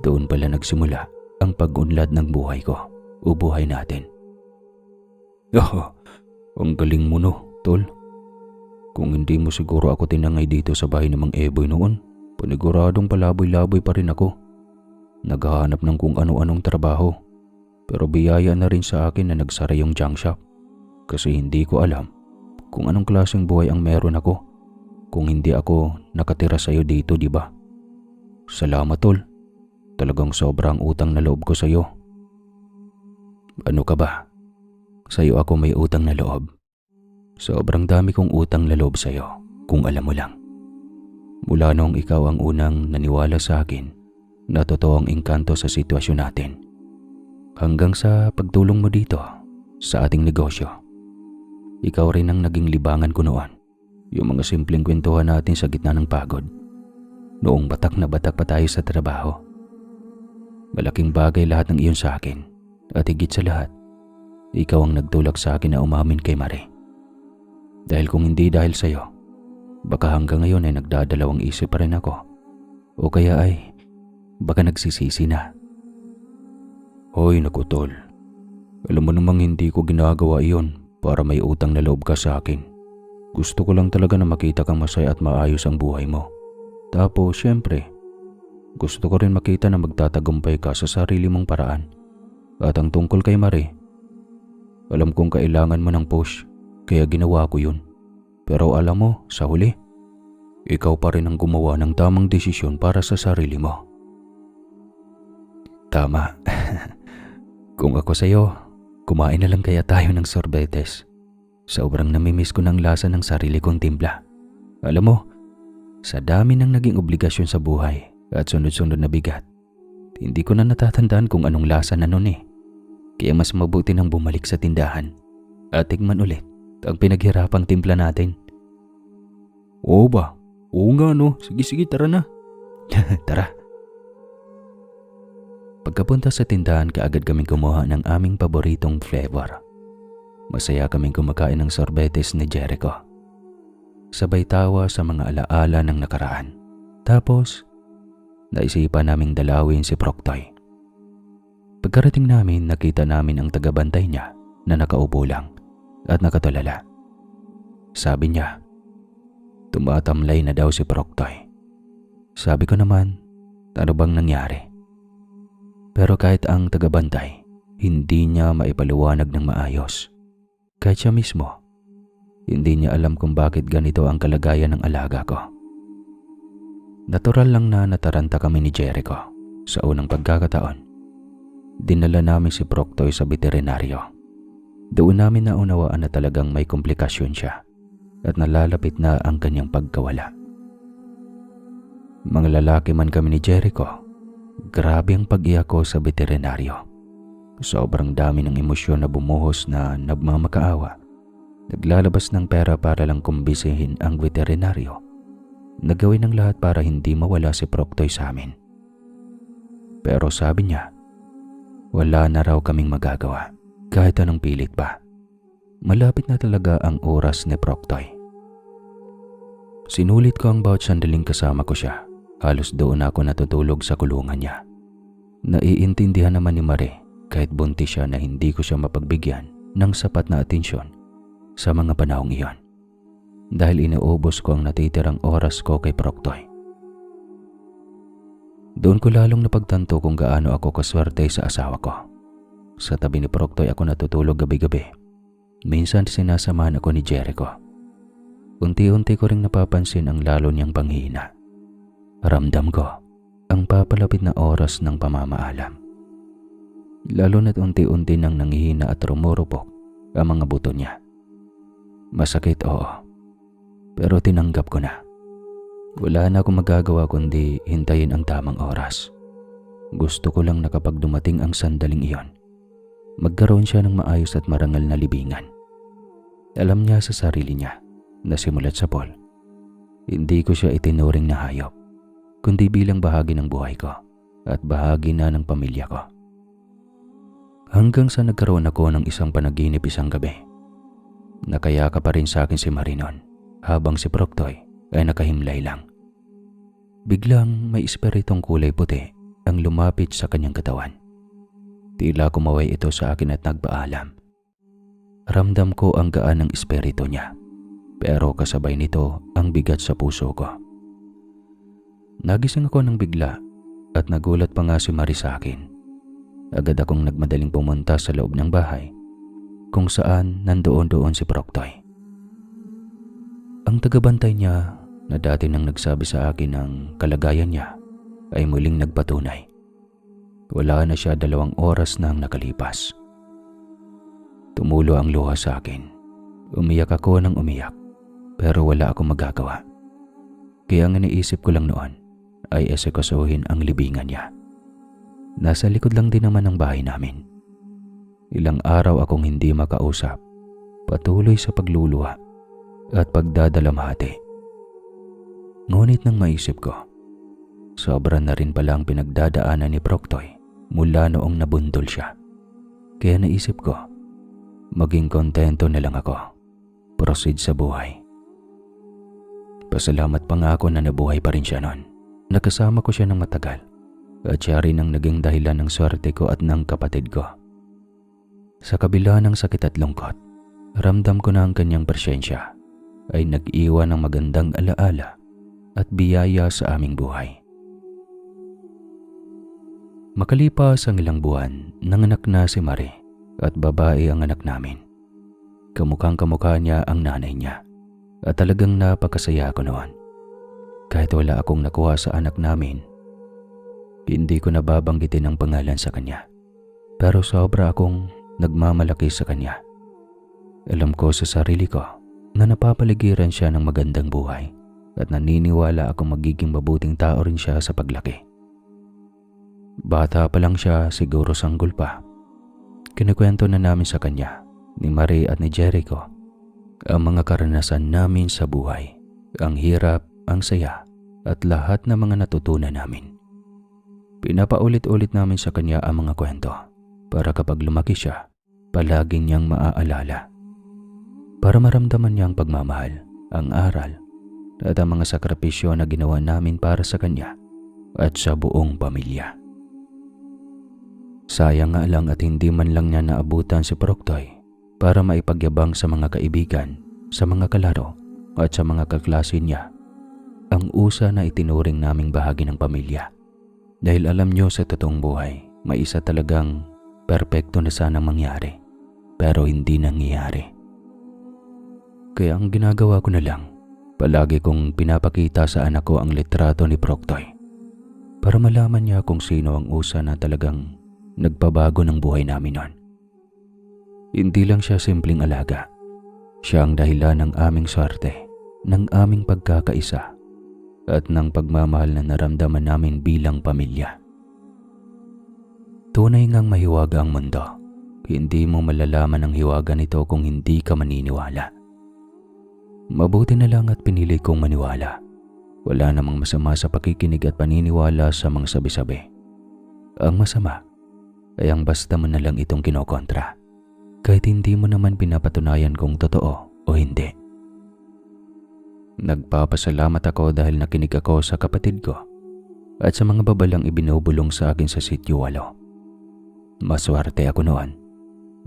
Doon pala nagsimula ang pag-unlad ng buhay ko o buhay natin. Ang galing mo no, tol. Kung hindi mo siguro ako tinangay dito sa bahay ng Mang Eboy noon, paniguradong palaboy-laboy pa rin ako. Naghahanap ng kung ano-anong trabaho. Pero biyaya na rin sa akin na nagsara yung junk shop. Kasi hindi ko alam kung anong klaseng buhay ang meron ako kung hindi ako nakatira sa'yo dito, di ba? Salamat, tol. Talagang sobrang utang na loob ko sa'yo. Ano ka ba? Sa'yo ako may utang na loob. Sobrang dami kong utang na loob sa'yo, kung alam mo lang. Mula noong ikaw ang unang naniwala sa akin na totoo ang engkanto sa sitwasyon natin. Hanggang sa pagtulong mo dito sa ating negosyo. Ikaw rin ang naging libangan ko noon. Yung mga simpleng kwentuhan natin sa gitna ng pagod. Noong batak na batak pa tayo sa trabaho. Malaking bagay lahat ng iyon sa akin. At higit sa lahat, ikaw ang nagtulak sa akin na umamin kay Marie. Dahil kung hindi dahil sa'yo, baka hanggang ngayon ay nagdadalawang isip pa rin ako. O kaya ay baka nagsisisi na. Hoy naku tol, alam mo namang hindi ko ginagawa iyon para may utang na loob ka sa akin. Gusto ko lang talaga na makita kang masaya at maayos ang buhay mo. Tapos syempre, gusto ko rin makita na magtatagumpay ka sa sarili mong paraan. At ang tungkol kay Marie, Alam kong kailangan mo ng push, kaya ginawa ko yun. Pero alam mo, sa huli, ikaw pa rin ang gumawa ng tamang desisyon para sa sarili mo. Tama. Kung ako sa'yo, kumain na lang kaya tayo ng sorbetes. Sobrang namimiss ko ng lasa ng sarili kong timpla. Alam mo, sa dami ng naging obligasyon sa buhay at sunod-sunod na bigat, hindi ko na natatandaan kung anong lasa na nun eh. Kaya mas mabuti nang bumalik sa tindahan at tikman ulit ang pinaghirapang timpla natin. Oo ba? Oo nga no. Sige tara na. Tara. Pagkapunta sa tindahan, kaagad kaming kumuha ng aming paboritong flavor. Masaya kaming kumakain ng sorbetes ni Jericho. Sabay tawa sa mga alaala ng nakaraan. Tapos, naisipan naming dalawin si Proctoy. Pagkarating namin, nakita namin ang tagabantay niya na nakaupo lang at nakatulala. Sabi niya, tumatamlay na daw si Proctoy. Sabi ko naman, ano bang nangyari? Pero kahit ang tagabantay, hindi niya maipaliwanag ng maayos. Kahit siya mismo, hindi niya alam kung bakit ganito ang kalagayan ng alaga ko. Natural lang na nataranta kami ni Jericho. Sa unang pagkakataon, dinala namin si Proctoy sa veterinaryo. Doon namin naunawaan na talagang may komplikasyon siya at nalalapit na ang kanyang pagkawala. Mga lalaki man kami ni Jericho, grabe ang pag-iyak ko sa veterinaryo. Sobrang dami ng emosyon na bumuhos na nagmamakaawa. Naglalabas ng pera para lang kumbisihin ang veterinaryo. Nagawin ang lahat para hindi mawala si Proctoy sa amin. Pero sabi niya, wala na raw kaming magagawa kahit anong pilit pa. Malapit na talaga ang oras ni Proctoy. Sinulit ko ang bawat sandaling kasama ko siya. Halos doon ako natutulog sa kulungan niya. Naiintindihan naman ni Marie kahit buntis siya na hindi ko siya mapagbigyan ng sapat na atensyon sa mga panahong iyon. Dahil inuubos ko ang natitirang oras ko kay Proctoy. Doon ko lalong napagtanto kung gaano ako kaswerte sa asawa ko. Sa tabi ni Proctoy ako natutulog gabi-gabi. Minsan sinasamahan ako ni Jericho. Unti-unti ko ring napapansin ang lalo niyang panghihina. Ramdam ko ang papalapit na oras ng pamamaalam. Lalo na't unti-unti nang nanghihina at rumurupok ang mga buto niya. Masakit, oo. Pero tinanggap ko na. Wala na akong magagawa kundi hintayin ang tamang oras. Gusto ko lang na kapag dumating ang sandaling iyon, magkaroon siya ng maayos at marangal na libingan. Alam niya sa sarili niya na simulat sa Paul, hindi ko siya itinuring na hayop, kundi bilang bahagi ng buhay ko at bahagi na ng pamilya ko. Hanggang sa nagkaroon ako ng isang panaginip isang gabi. Nakayaka pa rin sa akin si Marinon habang si Proctoy ay nakahimlay lang. Biglang may espiritong kulay puti ang lumapit sa kanyang katawan. Tila kumaway ito sa akin at nagpaalam. Ramdam ko ang gaan ng espiritu niya, pero kasabay nito ang bigat sa puso ko. Nagising ako ng bigla at nagulat pa nga si Marie sa akin. Agad akong nagmadaling pumunta sa loob ng bahay kung saan nandoon si Proctoy. Ang tagabantay niya na dati nang nagsabi sa akin ng kalagayan niya ay muling nagpatunay. Wala na siya 2 oras nang nakalipas. Tumulo ang luha sa akin. Umiyak ako ng umiyak pero wala akong magagawa. Kaya ang iniisip ko lang noon ay esekasuhin ang libingan niya. Nasa likod lang din naman ng bahay namin. Ilang araw akong hindi makausap, patuloy sa pagluluha at pagdadalamhati. Ngunit nang maisip ko, sobra na rin pala ang pinagdadaanan ni Proctoy mula noong nabundol siya. Kaya naisip ko, maging kontento na lang ako. Proceed sa buhay. Pasalamat pa nga ako na nabuhay pa rin siya noon. Nakasama ko siya ng matagal at siya rin ang naging dahilan ng swerte ko at ng kapatid ko. Sa kabila ng sakit at lungkot, ramdam ko na ang kanyang presensya ay nag-iwan ng magandang alaala at biyaya sa aming buhay. Makalipas ang ilang buwan, nanganak na si Marie at babae ang anak namin. Kamukhang kamukha niya ang nanay niya at talagang napakasaya ako noon. Kahit wala akong nakuha sa anak namin, hindi ko nababanggitin ang pangalan sa kanya. Pero sobra akong nagmamalaki sa kanya. Alam ko sa sarili ko na napapaligiran siya ng magandang buhay at naniniwala akong magiging mabuting tao rin siya sa paglaki. Bata pa lang siya, siguro sanggol pa. Kinikwento na namin sa kanya, ni Marie at ni Jericho, ang mga karanasan namin sa buhay, ang hirap, ang saya, at lahat ng mga natutunan namin. Pinapaulit-ulit namin sa kanya ang mga kwento para kapag lumaki siya, palagi niyang maaalala. Para maramdaman niya ang pagmamahal, ang aral, at ang mga sakripisyo na ginawa namin para sa kanya at sa buong pamilya. Sayang nga lang at hindi man lang niya naabutan si Proctoy para maipagyabang sa mga kaibigan, sa mga kalaro at sa mga kaklase niya ang usa na itinuring naming bahagi ng pamilya. Dahil alam niyo sa totoong buhay, may isa talagang perpekto na sanang mangyari pero hindi nangyayari. Kaya ang ginagawa ko na lang, palagi kong pinapakita sa anak ko ang litrato ni Proctoy para malaman niya kung sino ang usa na talagang nagpabago ng buhay namin noon. Hindi lang siya simpleng alaga. Siya ang dahilan ng aming swerte, ng aming pagkakaisa, at ng pagmamahal na naramdaman namin bilang pamilya. Tunay ngang mahiwaga ang mundo. Hindi mo malalaman ang hiwaga nito kung hindi ka maniniwala. Mabuti na lang at pinili kong maniwala. Wala namang masama sa pakikinig at paniniwala sa mga sabi-sabi. Ang masama ay ang basta mo na lang itong kinokontra, kahit hindi mo naman pinapatunayan kung totoo o hindi. Nagpapasalamat ako dahil nakinig ako sa kapatid ko at sa mga babalang ibinubulong sa akin sa Sitio 8. Maswerte ako noon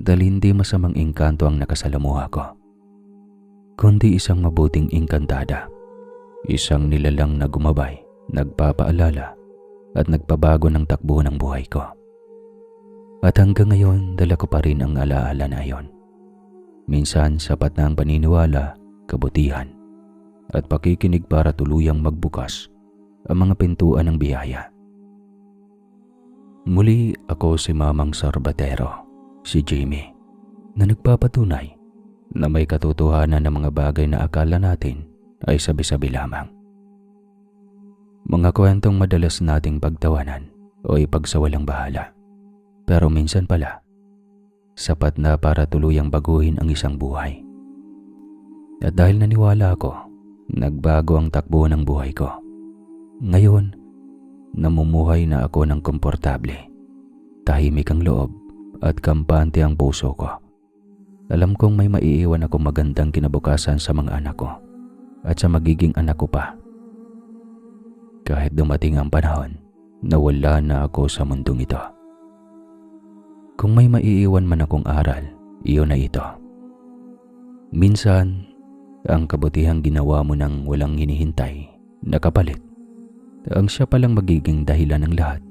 dahil hindi masamang engkanto ang nakasalamuha ko, kundi isang mabuting engkantada, isang nilalang na gumabay, nagpapaalala at nagpabago ng takbo ng buhay ko. At hanggang ngayon, dala ko pa rin ang alaala na iyon. Minsan, sapat na ang paniniwala, kabutihan, at pakikinig para tuluyang magbukas ang mga pintuan ng biyaya. Muli ako si Mamang Sorbatero, si Jamie, na nagpapatunay na may katotohanan ng mga bagay na akala natin ay sabi-sabi lamang. Mga kwentong madalas nating pagtawanan o ipagsawalang bahala. Pero minsan pala, sapat na para tuluyang baguhin ang isang buhay. At dahil naniwala ako, nagbago ang takbo ng buhay ko. Ngayon, namumuhay na ako ng komportable. Tahimik ang loob at kampante ang puso ko. Alam kong may maiiwan akong magandang kinabukasan sa mga anak ko at sa magiging anak ko pa. Kahit dumating ang panahon na wala na ako sa mundong ito. Kung may maiiwan man akong aral, iyon na ito. Minsan, ang kabutihang ginawa mo nang walang hinihintay na kapalit, ang siya palang magiging dahilan ng lahat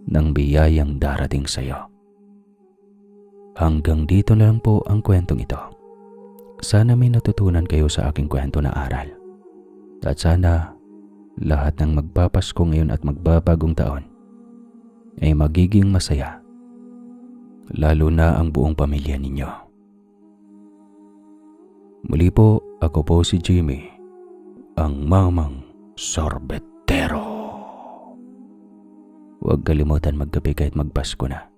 ng biyayang darating sa iyo. Hanggang dito na lang po ang kwentong ito. Sana may natutunan kayo sa aking kwento na aral. At sana lahat ng magpapasko ngayon at magbabagong taon ay magiging masaya. Lalo na ang buong pamilya ninyo. Muli po, ako po si Jimmy, ang Mamang Sorbetero. Huwag kalimutan magkape kahit magpasko na.